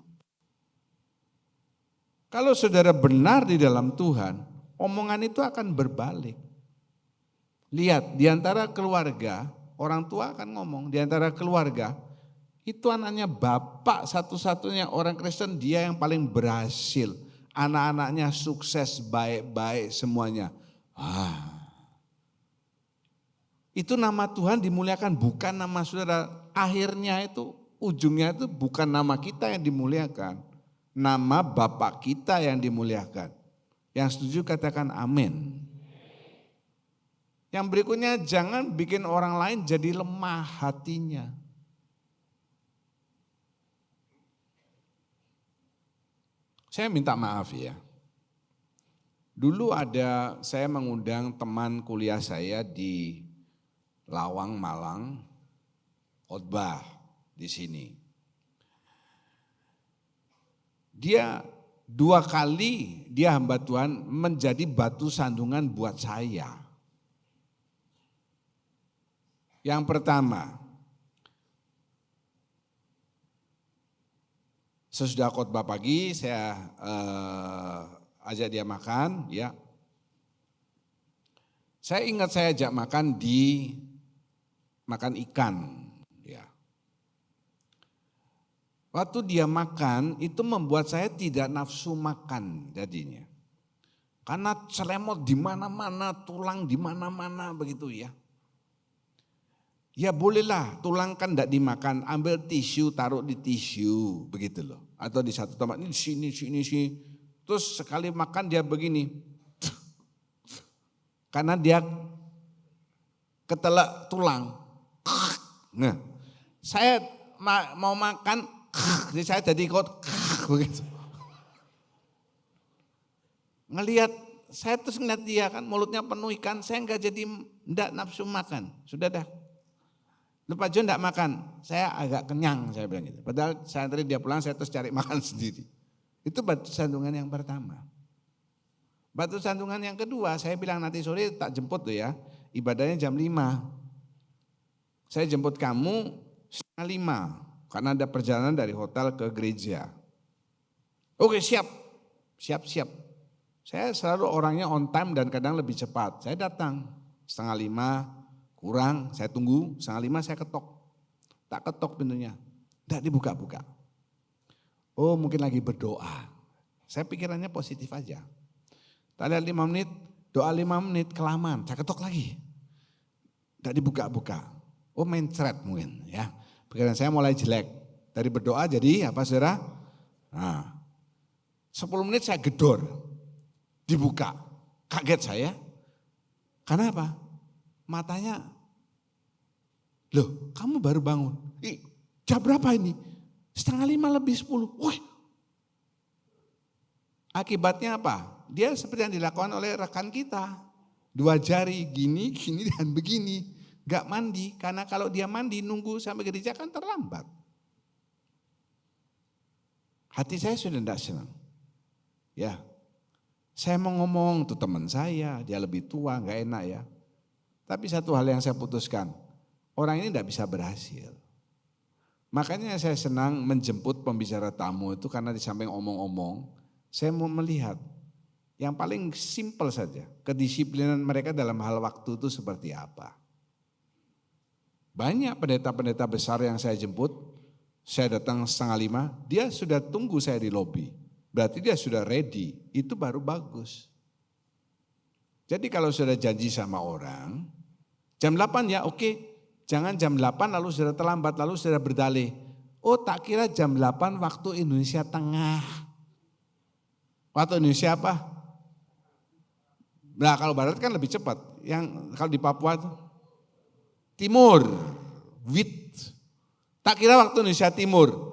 Kalau saudara benar di dalam Tuhan, omongan itu akan berbalik. Lihat, di antara keluarga, orang tua akan ngomong, di antara keluarga, itu anaknya bapak satu-satunya orang Kristen, dia yang paling berhasil. Anak-anaknya sukses, baik-baik semuanya. Itu nama Tuhan dimuliakan, bukan nama saudara. Akhirnya itu, ujungnya itu bukan nama kita yang dimuliakan. Nama Bapak kita yang dimuliakan. Yang setuju katakan amin. Yang berikutnya, jangan bikin orang lain jadi lemah hatinya. Saya minta maaf ya. Dulu saya mengundang teman kuliah saya di Lawang, Malang, khotbah di sini. Dia 2 kali dia hamba Tuhan menjadi batu sandungan buat saya. Yang pertama, sesudah khotbah pagi saya ajak dia makan, ya. Saya ingat saya ajak makan makan ikan, ya. Waktu dia makan itu membuat saya tidak nafsu makan jadinya. Karena celemot di mana-mana, tulang di mana-mana begitu ya. Ya bolehlah, tulang kan tidak dimakan, ambil tisu, taruh di tisu, begitu loh. Atau di satu tempat, ini sini. Terus sekali makan dia begini. Karena dia ketelak tulang. Nah, saya mau makan, jadi saya jadi ikut begitu. Ngelihat, saya terus ngeliat dia kan mulutnya penuh ikan, saya enggak jadi enggak nafsu makan, sudah dah. Lepas John enggak makan, saya agak kenyang saya bilang gitu. Padahal saya tadi dia pulang saya terus cari makan sendiri. Itu batu sandungan yang pertama. Batu sandungan yang kedua saya bilang nanti sore tak jemput tuh ya, ibadahnya jam 5. Saya jemput kamu 4:30 karena ada perjalanan dari hotel ke gereja. Oke siap. Saya selalu orangnya on time dan kadang lebih cepat. Saya datang 4:30. Kurang, saya tunggu, 4:30 saya ketok. Tak ketok pintunya, tidak dibuka-buka. Oh mungkin lagi berdoa. Saya pikirannya positif aja. Tak lihat 5 menit, doa 5 menit kelamaan, saya ketok lagi. Tidak dibuka-buka. Oh main thread mungkin ya. Pikiran saya mulai jelek. Dari berdoa jadi apa saudara? Nah, 10 menit saya gedor, dibuka. Kaget saya, karena apa? Matanya, loh kamu baru bangun, jam berapa ini? 4:30 lebih 10. Wih. Akibatnya apa? Dia seperti yang dilakukan oleh rekan kita. 2 jari gini dan begini. Gak mandi, karena kalau dia mandi nunggu sampai gereja kan terlambat. Hati saya sudah tidak senang. Ya, saya mau ngomong tuh teman saya, dia lebih tua, gak enak ya. Tapi satu hal yang saya putuskan, orang ini tidak bisa berhasil. Makanya saya senang menjemput pembicara tamu itu karena di samping omong-omong, saya mau melihat yang paling simpel saja, kedisiplinan mereka dalam hal waktu itu seperti apa. Banyak pendeta-pendeta besar yang saya jemput, saya datang 4:30, dia sudah tunggu saya di lobi. Berarti dia sudah ready, itu baru bagus. Jadi kalau sudah janji sama orang, jam 8 ya oke, jangan jam 8 lalu sudah terlambat, lalu sudah berdalih. Oh tak kira jam 8 waktu Indonesia Tengah. Waktu Indonesia apa? Nah kalau Barat kan lebih cepat, yang kalau di Papua itu Timur, WIT. Tak kira waktu Indonesia Timur.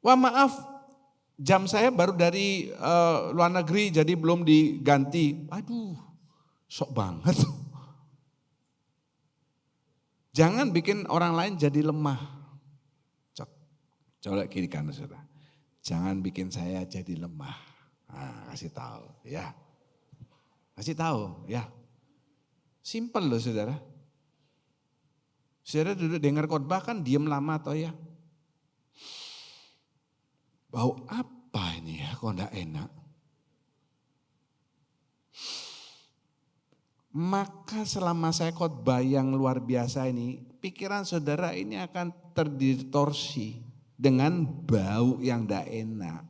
Wah maaf, jam saya baru dari luar negeri jadi belum diganti. Aduh, sok banget. Jangan bikin orang lain jadi lemah. Coba kiri kanan saudara. Jangan bikin saya jadi lemah. Nah, kasih tahu ya. Kasih tahu ya. Simpel loh saudara. Saudara duduk dengar khotbah kan diem lama atau ya. Bau apa ini ya kok enggak enak. Maka selama saya khotbah yang luar biasa ini, pikiran saudara ini akan terdistorsi dengan bau yang enggak enak.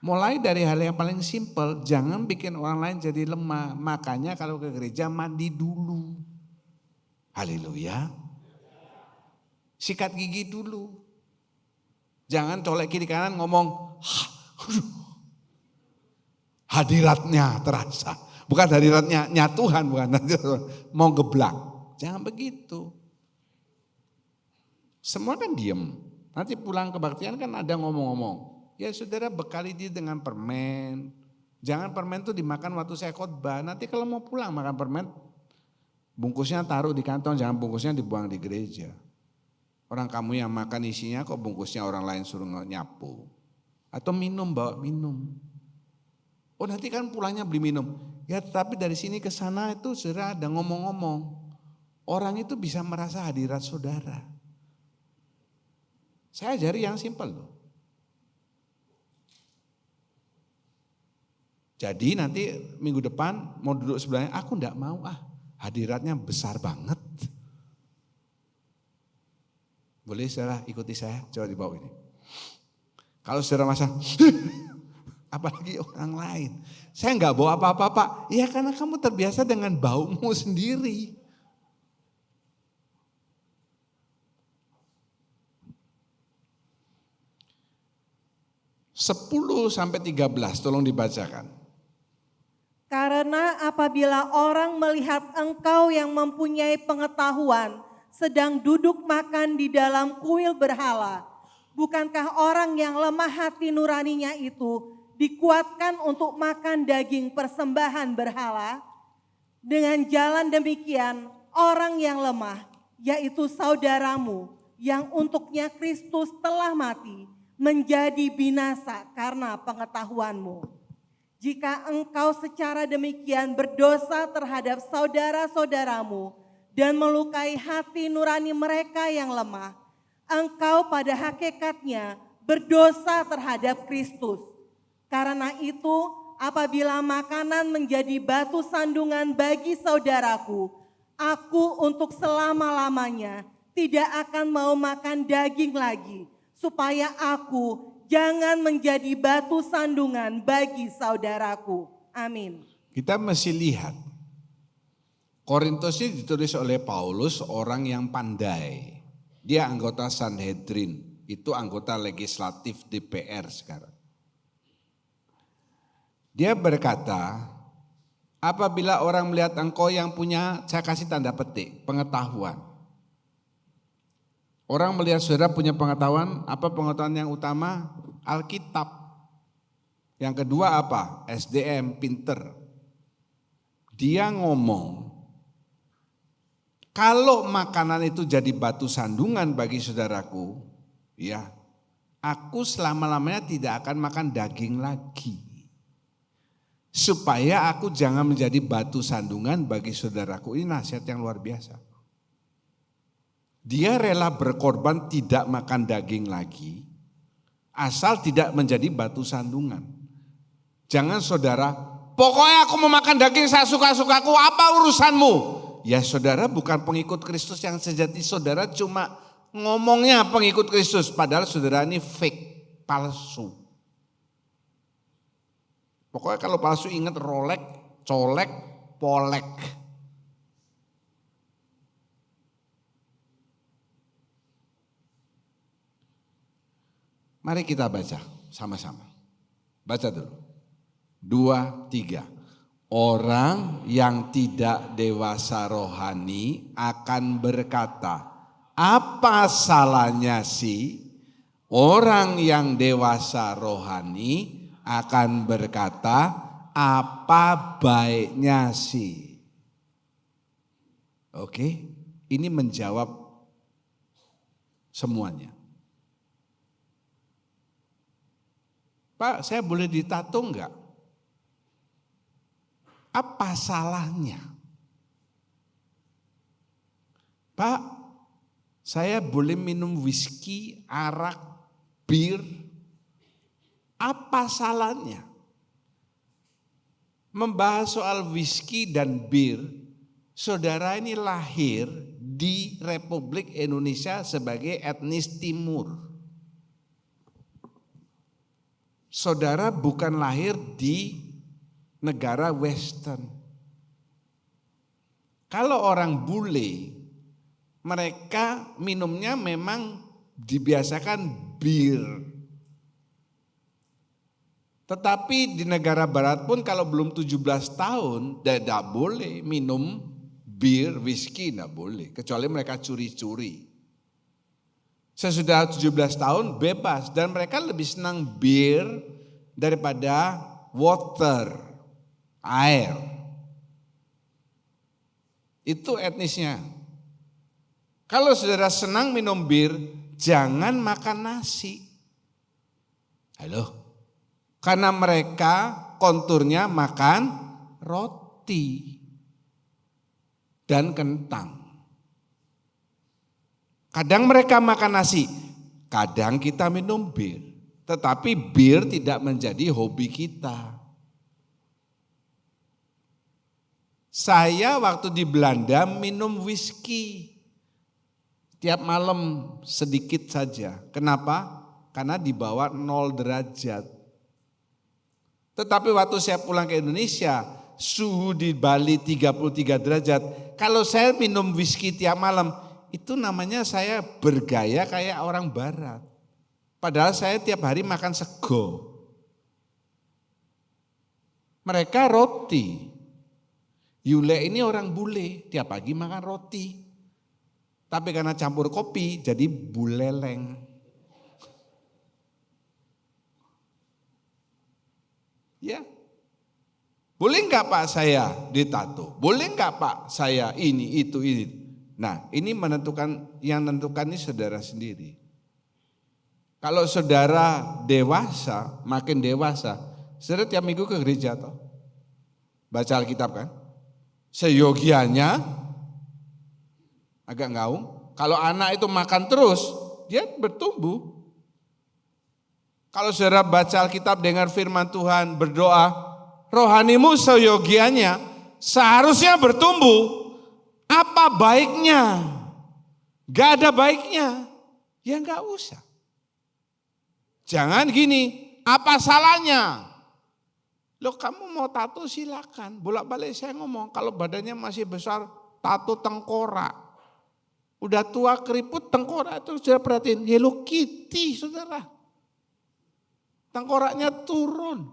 Mulai dari hal yang paling simpel, jangan bikin orang lain jadi lemah. Makanya kalau ke gereja mandi dulu. Haleluya. Sikat gigi dulu. Jangan colek kiri kanan ngomong, hadiratnya terasa. Bukan hadiratnya Tuhan, bukan. Mau geblak. Jangan begitu. Semua kan diem. Nanti pulang kebaktian kan ada ngomong-ngomong. ya saudara bekali dia dengan permen. Jangan permen itu dimakan waktu saya khotbah. Nanti kalau mau pulang makan permen, bungkusnya taruh di kantong, jangan bungkusnya dibuang di gereja. Orang kamu yang makan isinya kok bungkusnya orang lain suruh nyapu. Atau minum, bawa minum. Oh nanti kan pulangnya beli minum. Ya tapi dari sini ke sana itu saudara ada ngomong-ngomong. Orang itu bisa merasa hadirat saudara. Saya ajari yang simpel loh. Jadi nanti minggu depan mau duduk sebelahnya, aku enggak mau hadiratnya besar banget. Boleh saudara ikuti saya, coba di bawah ini. Kalau saudara masa, apalagi orang lain. Saya enggak bawa apa-apa Pak, ya karena kamu terbiasa dengan baumu sendiri. Sepuluh sampai 13, tolong dibacakan. Karena apabila orang melihat engkau yang mempunyai pengetahuan sedang duduk makan di dalam kuil berhala, bukankah orang yang lemah hati nuraninya itu dikuatkan untuk makan daging persembahan berhala? Dengan jalan demikian, orang yang lemah, yaitu saudaramu yang untuknya Kristus telah mati, menjadi binasa karena pengetahuanmu. Jika engkau secara demikian berdosa terhadap saudara-saudaramu dan melukai hati nurani mereka yang lemah, engkau pada hakikatnya berdosa terhadap Kristus. Karena itu, apabila makanan menjadi batu sandungan bagi saudaraku, aku untuk selama-lamanya tidak akan mau makan daging lagi, supaya aku jangan menjadi batu sandungan bagi saudaraku. Amin. Kita mesti lihat, Korintus ini ditulis oleh Paulus, orang yang pandai. Dia anggota Sanhedrin, itu anggota legislatif DPR sekarang. Dia berkata, apabila orang melihat engkau yang punya, saya kasih tanda petik, pengetahuan. Orang melihat saudara punya pengetahuan, apa pengetahuan yang utama? Alkitab. Yang kedua apa? SDM, pinter. Dia ngomong, kalau makanan itu jadi batu sandungan bagi saudaraku, ya, aku selama-lamanya tidak akan makan daging lagi. Supaya aku jangan menjadi batu sandungan bagi saudaraku. Ini nasihat yang luar biasa. Dia rela berkorban tidak makan daging lagi, asal tidak menjadi batu sandungan. Jangan saudara, pokoknya aku mau makan daging saya suka-sukaku, apa urusanmu? Ya saudara bukan pengikut Kristus yang sejati, saudara cuma ngomongnya pengikut Kristus, padahal saudara ini fake, palsu. Pokoknya kalau palsu ingat rolek, colek, polek. Mari kita baca sama-sama. Baca dulu. 2, 3. Orang yang tidak dewasa rohani akan berkata, apa salahnya sih? Orang yang dewasa rohani akan berkata, apa baiknya sih? Oke, ini menjawab semuanya. Pak, saya boleh ditato enggak? Apa salahnya? Pak, saya boleh minum whisky, arak, bir? Apa salahnya? Membahas soal whisky dan bir, saudara ini lahir di Republik Indonesia sebagai etnis timur. Saudara bukan lahir di negara western. Kalau orang bule, mereka minumnya memang dibiasakan bir. Tetapi di negara barat pun kalau belum 17 tahun, tidak boleh minum bir, whisky, tidak boleh. Kecuali mereka curi-curi. Saya sudah 17 tahun bebas dan mereka lebih senang bir daripada water, air. Itu etnisnya. Kalau saudara senang minum bir, jangan makan nasi. Halo. Karena mereka konturnya makan roti dan kentang. Kadang mereka makan nasi, kadang kita minum bir. Tetapi bir tidak menjadi hobi kita. Saya waktu di Belanda minum whisky. Tiap malam sedikit saja. Kenapa? Karena di bawah 0 derajat. Tetapi waktu saya pulang ke Indonesia, suhu di Bali 33 derajat. Kalau saya minum whisky tiap malam, itu namanya saya bergaya kayak orang barat. Padahal saya tiap hari makan sego. Mereka roti. Yule ini orang bule, tiap pagi makan roti. Tapi karena campur kopi jadi buleleng. Ya. Boleh enggak Pak saya ditato? Boleh enggak Pak saya ini, itu, ini? Nah, ini yang menentukan ini saudara sendiri. Kalau saudara dewasa, makin dewasa, saudara tiap minggu ke gereja toh. Baca Alkitab kan? Seyogianya, agak ngaung. Kalau anak itu makan terus, dia bertumbuh. Kalau saudara baca Alkitab, dengar firman Tuhan, berdoa, rohanimu seyogianya seharusnya bertumbuh. Apa baiknya? Gak ada baiknya. Ya gak usah. Jangan gini, apa salahnya? Loh kamu mau tato silakan. Bolak-balik saya ngomong, kalau badannya masih besar, tato tengkorak. Udah tua keriput tengkorak itu sudah perhatiin. Hello Kitty saudara. Tengkoraknya turun.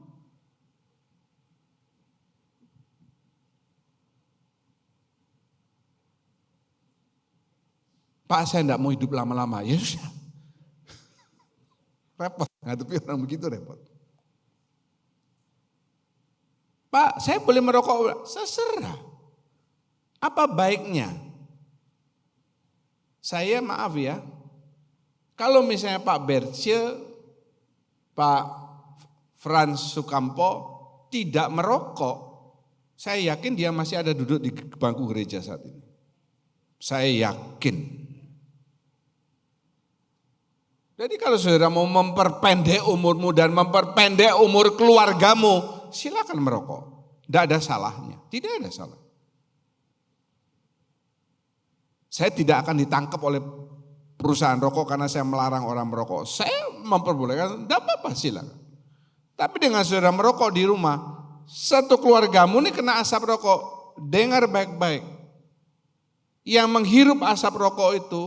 Pak saya enggak mau hidup lama-lama. Ya sudah. Repot, ngadepi orang begitu repot. Pak saya boleh merokok? Seserah. Apa baiknya? Saya maaf ya, kalau misalnya Pak Berce, Pak Frans Sukampo tidak merokok, saya yakin dia masih ada duduk di bangku gereja saat ini. Saya yakin. Jadi kalau saudara mau memperpendek umurmu dan memperpendek umur keluargamu, silakan merokok. Tidak ada salahnya, tidak ada salah. Saya tidak akan ditangkap oleh perusahaan rokok karena saya melarang orang merokok. Saya memperbolehkan, tidak apa-apa silakan. Tapi dengan saudara merokok di rumah, satu keluargamu ini kena asap rokok, dengar baik-baik. Yang menghirup asap rokok itu,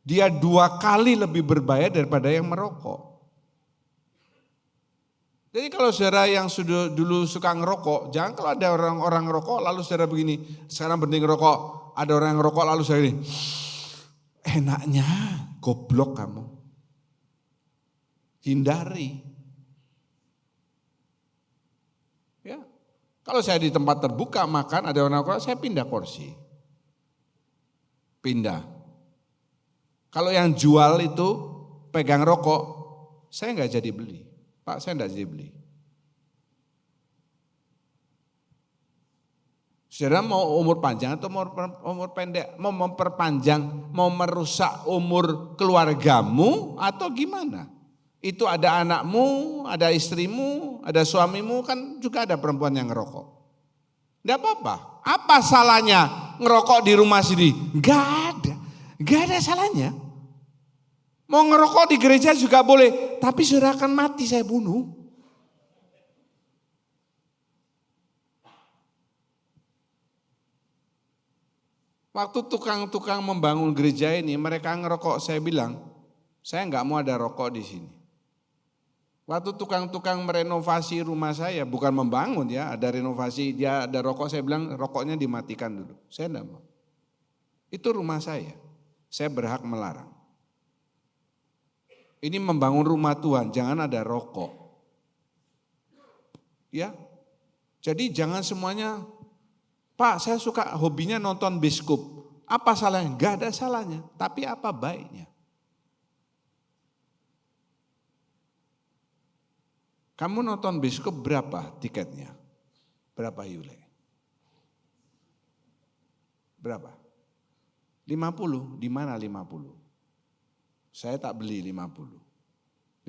dia 2 kali lebih berbahaya daripada yang merokok. Jadi kalau saudara yang sudah dulu suka ngerokok, jangan kalau ada orang-orang ngerokok lalu saudara begini, sekarang berhenti ngerokok, ada orang yang ngerokok lalu saudara ini, enaknya goblok kamu. Hindari. Ya. Kalau saya di tempat terbuka makan, ada orang ngerokok, saya pindah kursi. Pindah. Kalau yang jual itu pegang rokok, saya enggak jadi beli. Pak, saya enggak jadi beli. Saudara mau umur panjang atau umur pendek? Mau memperpanjang, mau merusak umur keluargamu atau gimana? Itu ada anakmu, ada istrimu, ada suamimu, kan juga ada perempuan yang ngerokok. Enggak apa-apa. Apa salahnya ngerokok di rumah sendiri? Enggak ada. Enggak ada salahnya. Mau ngerokok di gereja juga boleh, tapi saudara akan mati saya bunuh. Waktu tukang-tukang membangun gereja ini, mereka ngerokok, saya bilang, saya enggak mau ada rokok di sini. Waktu tukang-tukang merenovasi rumah saya, bukan membangun ya, ada renovasi, dia ada rokok, saya bilang rokoknya dimatikan dulu. Saya enggak mau. Itu rumah saya berhak melarang. Ini membangun rumah Tuhan, jangan ada rokok. Ya, jadi jangan semuanya, Pak saya suka hobinya nonton biskup. Apa salahnya? Enggak ada salahnya, tapi apa baiknya? Kamu nonton biskup berapa tiketnya? Berapa Yule? Berapa? 50, di mana 50? Saya tak beli 50.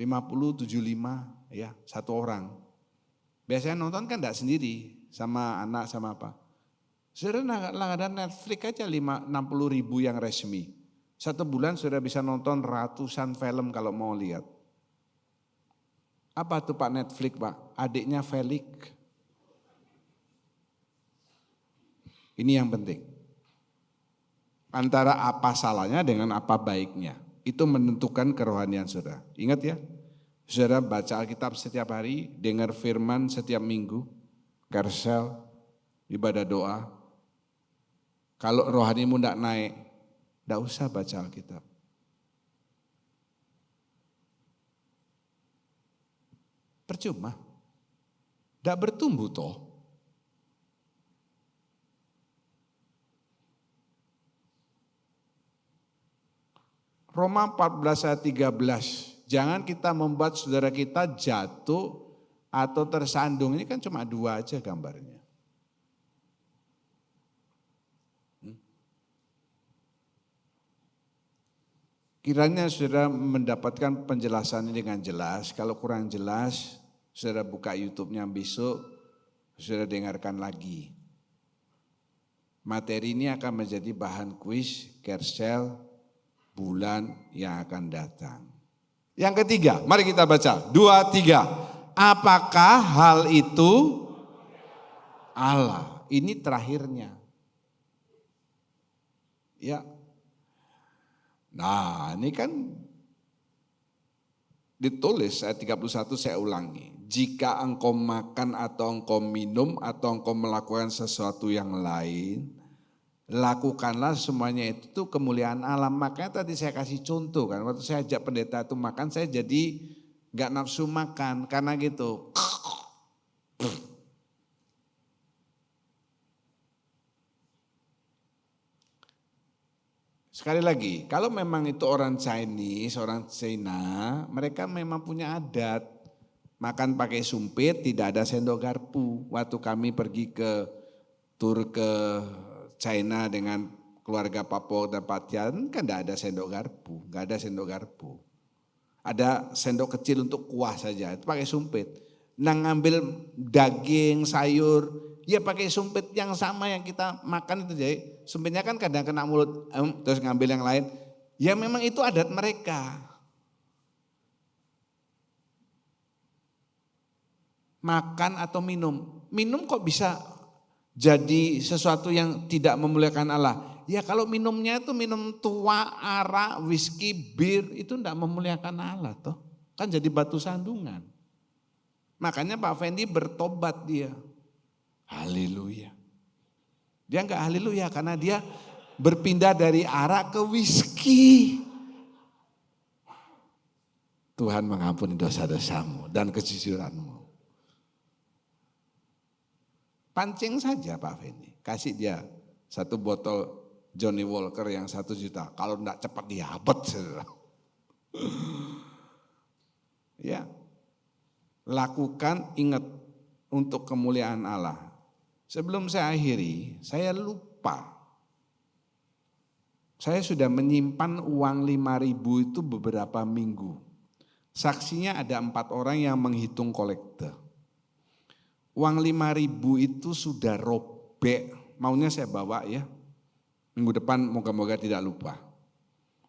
50, 75 ya, satu orang. Biasanya nonton kan enggak sendiri, sama anak sama apa. Sudah langganan Netflix aja 60 ribu yang resmi. Satu bulan sudah bisa nonton ratusan film kalau mau lihat. Apa tuh Pak Netflix Pak? Adiknya Felix. Ini yang penting. Antara apa salahnya dengan apa baiknya. Itu menentukan kerohanian saudara. Ingat ya, saudara baca Alkitab setiap hari, dengar firman setiap minggu, kersel, ibadah doa. Kalau rohanimu tidak naik, tidak usah baca Alkitab. Percuma, tidak bertumbuh toh. Roma 14 ayat 13, jangan kita membuat saudara kita jatuh atau tersandung. Ini kan cuma 2 aja gambarnya. Kiranya saudara mendapatkan penjelasan ini dengan jelas. Kalau kurang jelas, saudara buka YouTube-nya besok, saudara dengarkan lagi. Materi ini akan menjadi bahan kuis, kersel, bulan yang akan datang. Yang ketiga, mari kita baca. 2, 3. Apakah hal itu Allah? Ini terakhirnya. Ya. Nah, ini kan ditulis ayat 31 saya ulangi. Jika engkau makan atau engkau minum atau engkau melakukan sesuatu yang lain, lakukanlah semuanya itu kemuliaan Allah. Makanya tadi saya kasih contoh kan, waktu saya ajak pendeta itu makan, saya jadi gak nafsu makan karena gitu. Sekali lagi, kalau memang itu orang Chinese, orang Cina, mereka memang punya adat. Makan pakai sumpit, tidak ada sendok garpu. Waktu kami pergi ke tur ke China dengan keluarga Papua dan Patian kan enggak ada sendok garpu, enggak ada sendok garpu. Ada sendok kecil untuk kuah saja, itu pakai sumpit. Nah ngambil daging, sayur, ya pakai sumpit yang sama yang kita makan itu jadi. Sumpitnya kan kadang kena mulut, terus ngambil yang lain. Ya memang itu adat mereka. Makan atau minum, minum kok bisa jadi sesuatu yang tidak memuliakan Allah. Ya kalau minumnya itu minum tua, arak, whisky, bir, itu tidak memuliakan Allah toh. Kan jadi batu sandungan. Makanya Pak Fendi bertobat dia. Haleluya. Dia enggak haleluya karena dia berpindah dari arak ke whisky. Tuhan mengampuni dosa-dosamu dan kejujuranmu. Pancing saja Pak Fendi, kasih dia 1 botol Johnny Walker yang 1 juta. Kalau enggak cepat dihabet saudara. Ya, lakukan, ingat untuk kemuliaan Allah. Sebelum saya akhiri, saya lupa. Saya sudah menyimpan uang 5.000 itu beberapa minggu. Saksinya ada 4 orang yang menghitung kolektor. Uang 5.000 itu sudah robek, maunya saya bawa ya. Minggu depan moga-moga tidak lupa.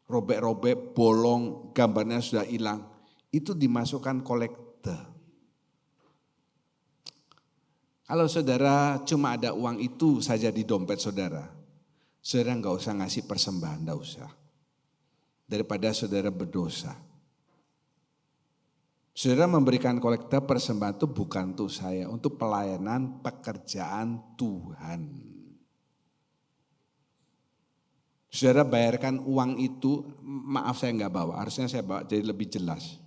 Robek-robek, bolong, gambarnya sudah hilang. Itu dimasukkan kolektor. Kalau saudara cuma ada uang itu saja di dompet saudara, saudara enggak usah ngasih persembahan, enggak usah. Daripada saudara berdosa. Saudara memberikan kolektor persembahan itu bukan untuk saya, untuk pelayanan pekerjaan Tuhan. Saudara bayarkan uang itu, maaf saya nggak bawa, harusnya saya bawa jadi lebih jelas.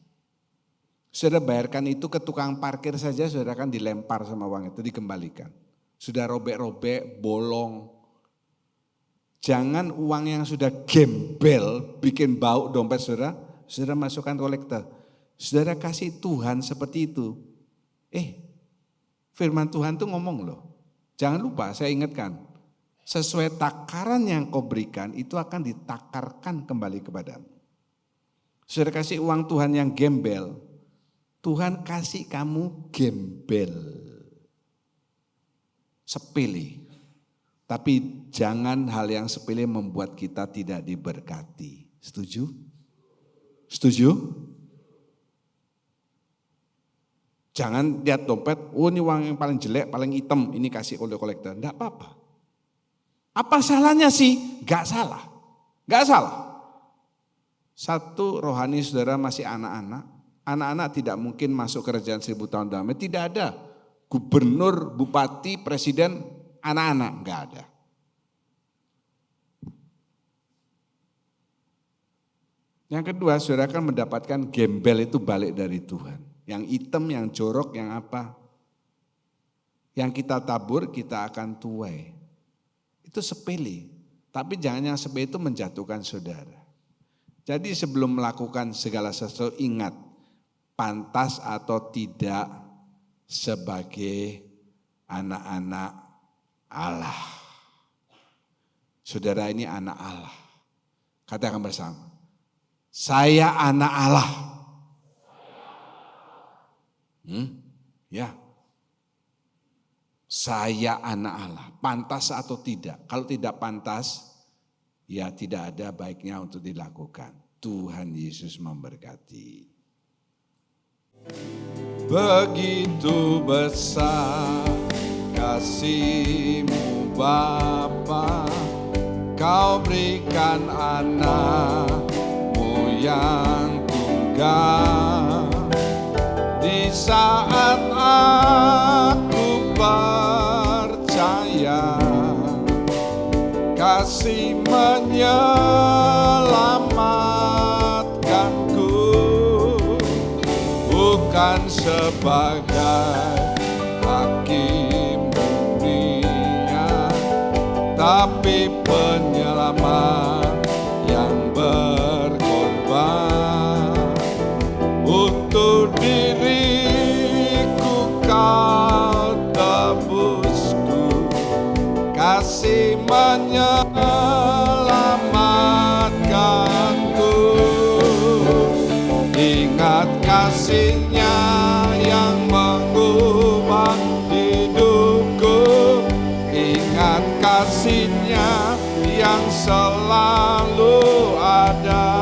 Saudara bayarkan itu ke tukang parkir saja, saudara kan dilempar sama uang itu, dikembalikan. Sudah robek-robek, bolong. Jangan uang yang sudah gembel, bikin bau dompet saudara, saudara masukkan kolektor. Saudara kasih Tuhan seperti itu. Firman Tuhan tuh ngomong loh. Jangan lupa saya ingatkan. Sesuai takaran yang kau berikan itu akan ditakarkan kembali kepadamu. Saudara kasih uang Tuhan yang gembel. Tuhan kasih kamu gembel. Sepele. Tapi jangan hal yang sepele membuat kita tidak diberkati. Setuju? Setuju? Jangan lihat dompet, ini uang yang paling jelek, paling hitam, ini kasih oleh kolektor. Enggak apa-apa. Apa salahnya sih? Enggak salah. Enggak salah. Satu, rohani saudara masih anak-anak. Anak-anak tidak mungkin masuk kerajaan 1000 tahun damai. Tidak ada gubernur, bupati, presiden, anak-anak. Enggak ada. Yang kedua, saudara akan mendapatkan gembel itu balik dari Tuhan. Yang hitam, yang jorok, yang apa. Yang kita tabur, kita akan tuai. Itu sepele. Tapi jangan yang sepele itu menjatuhkan saudara. Jadi sebelum melakukan segala sesuatu ingat. Pantas atau tidak sebagai anak-anak Allah. Saudara ini anak Allah. Katakan bersama. Saya anak Allah. Ya, saya anak Allah, pantas atau tidak? Kalau tidak pantas, ya tidak ada baiknya untuk dilakukan. Tuhan Yesus memberkati. Begitu besar kasih-Mu Bapa, Kau berikan anak-Mu yang tunggal. Di saat aku percaya kasih menyelamatkanku, bukan sebagai hakim dunia, tapi penyelamat yang berkorban untuk diriku. Kau tebusku, kasih menyelamatkanku. Ingat kasih-Nya yang mengubah hidupku. Ingat kasih-Nya yang selalu ada.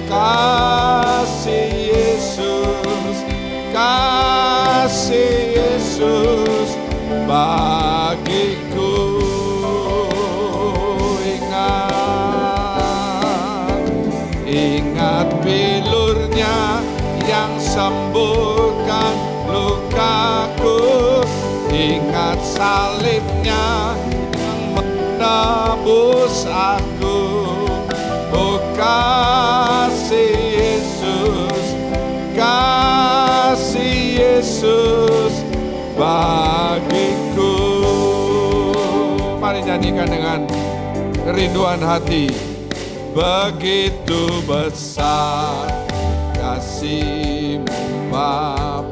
Kasih Yesus, kasih Yesus bagiku. Ingat bilur-Nya yang sembuhkan lukaku. Ingat salib-Nya yang menebus aku. Oh kasih Yesus, kasih Yesus bagiku. Mari nyanyikan dengan kerinduan hati. Begitu besar kasih-Mu Bapa,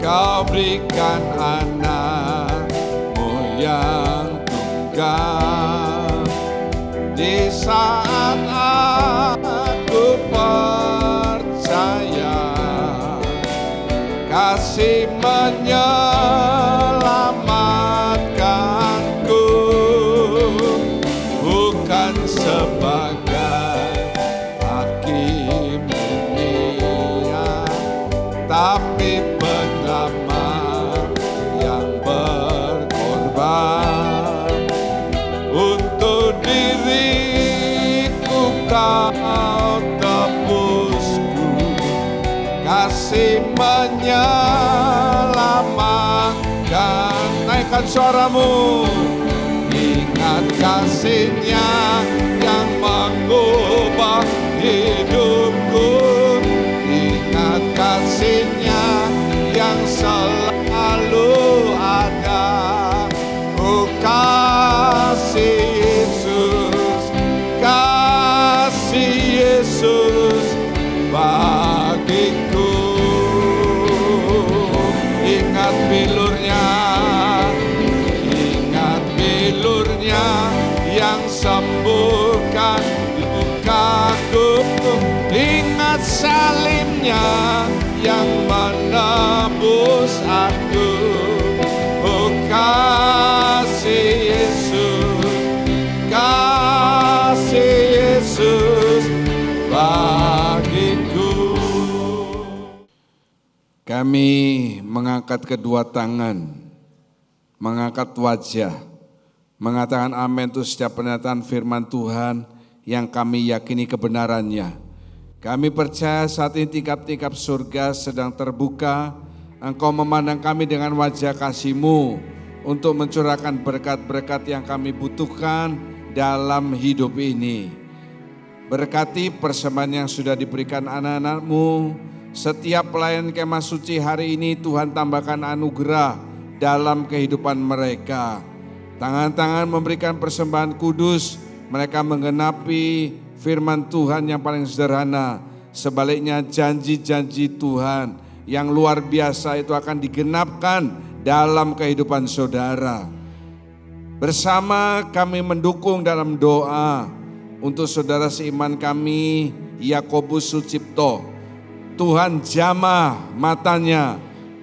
Kau berikan anak-Mu yang tunggal. Di saat aku percaya kasih menyelamatkanku, bukan sebagai hakim dunia, tapi penyelamat yang berkorban untuk diriku. Kau tebusku, kasih menyelamatkan. Naikkan suaramu. Ingat kasih-Nya yang mengubah hidupku. Ingat kasih-Nya yang selalu ada. Oh kasih Yesus, kasih Yesus bagiku. Ingat bilurnya, ingat bilurnya yang sembuhkan lukaku. Ingat salibnya yang menebus aku. Oh kasih Yesus, kasih Yesus bagiku. Kami mengangkat kedua tangan, mengangkat wajah, mengatakan amin untuk setiap pernyataan firman Tuhan yang kami yakini kebenarannya. Kami percaya saat ini tingkap-tingkap surga sedang terbuka. Engkau memandang kami dengan wajah kasih-Mu untuk mencurahkan berkat-berkat yang kami butuhkan dalam hidup ini. Berkati persembahan yang sudah diberikan anak-anak-Mu. Setiap pelayan kemah suci hari ini Tuhan tambahkan anugerah dalam kehidupan mereka. Tangan-tangan memberikan persembahan kudus, mereka menggenapi firman Tuhan yang paling sederhana. Sebaliknya janji-janji Tuhan yang luar biasa itu akan digenapkan dalam kehidupan saudara. Bersama kami mendukung dalam doa untuk saudara seiman kami Yakobus Sucipto. Tuhan jamah matanya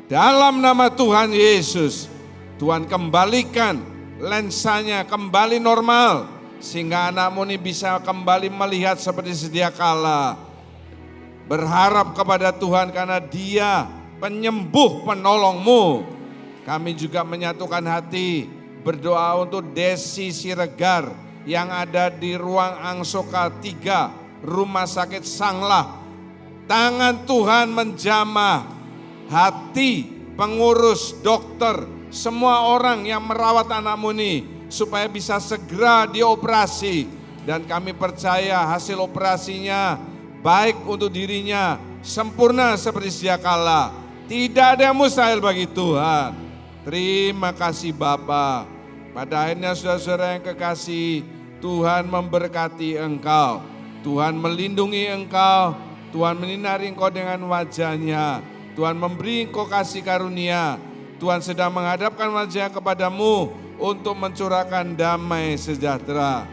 dalam nama Tuhan Yesus. Tuhan kembalikan lensanya kembali normal sehingga anakmu ini bisa kembali melihat seperti sedia kala. Berharap kepada Tuhan karena Dia penyembuh penolongmu. Kami juga menyatukan hati berdoa untuk Desi Siregar yang ada di ruang Angsoka 3 Rumah Sakit Sanglah. Tangan Tuhan menjamah hati pengurus, dokter, semua orang yang merawat anakmu ini supaya bisa segera dioperasi. Dan kami percaya hasil operasinya baik untuk dirinya, sempurna seperti sedia kala. Tidak ada yang mustahil bagi Tuhan. Terima kasih Bapa. Pada akhirnya saudara-saudara yang kekasih, Tuhan memberkati engkau. Tuhan melindungi engkau. Tuhan menyinari engkau dengan wajah-Nya. Tuhan memberi engkau kasih karunia. Tuhan sedang menghadapkan wajah kepadamu untuk mencurahkan damai sejahtera.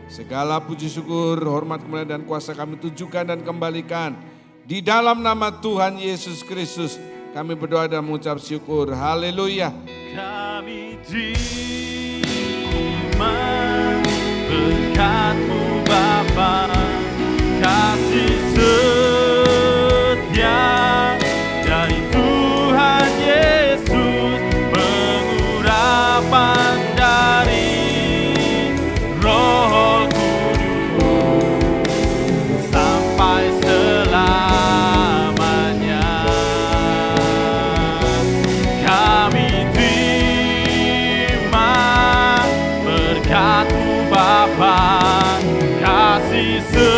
Segala puji syukur, hormat, kemuliaan dan kuasa kami tujukan dan kembalikan di dalam nama Tuhan Yesus Kristus. Kami berdoa dan mengucap syukur. Haleluya. Kami terima berkat-Mu Bapa, kasih setia dari Tuhan Yesus, pengurapan dari Roh Kudus sampai selamanya. Kami terima berkat-Mu Bapa, kasih setia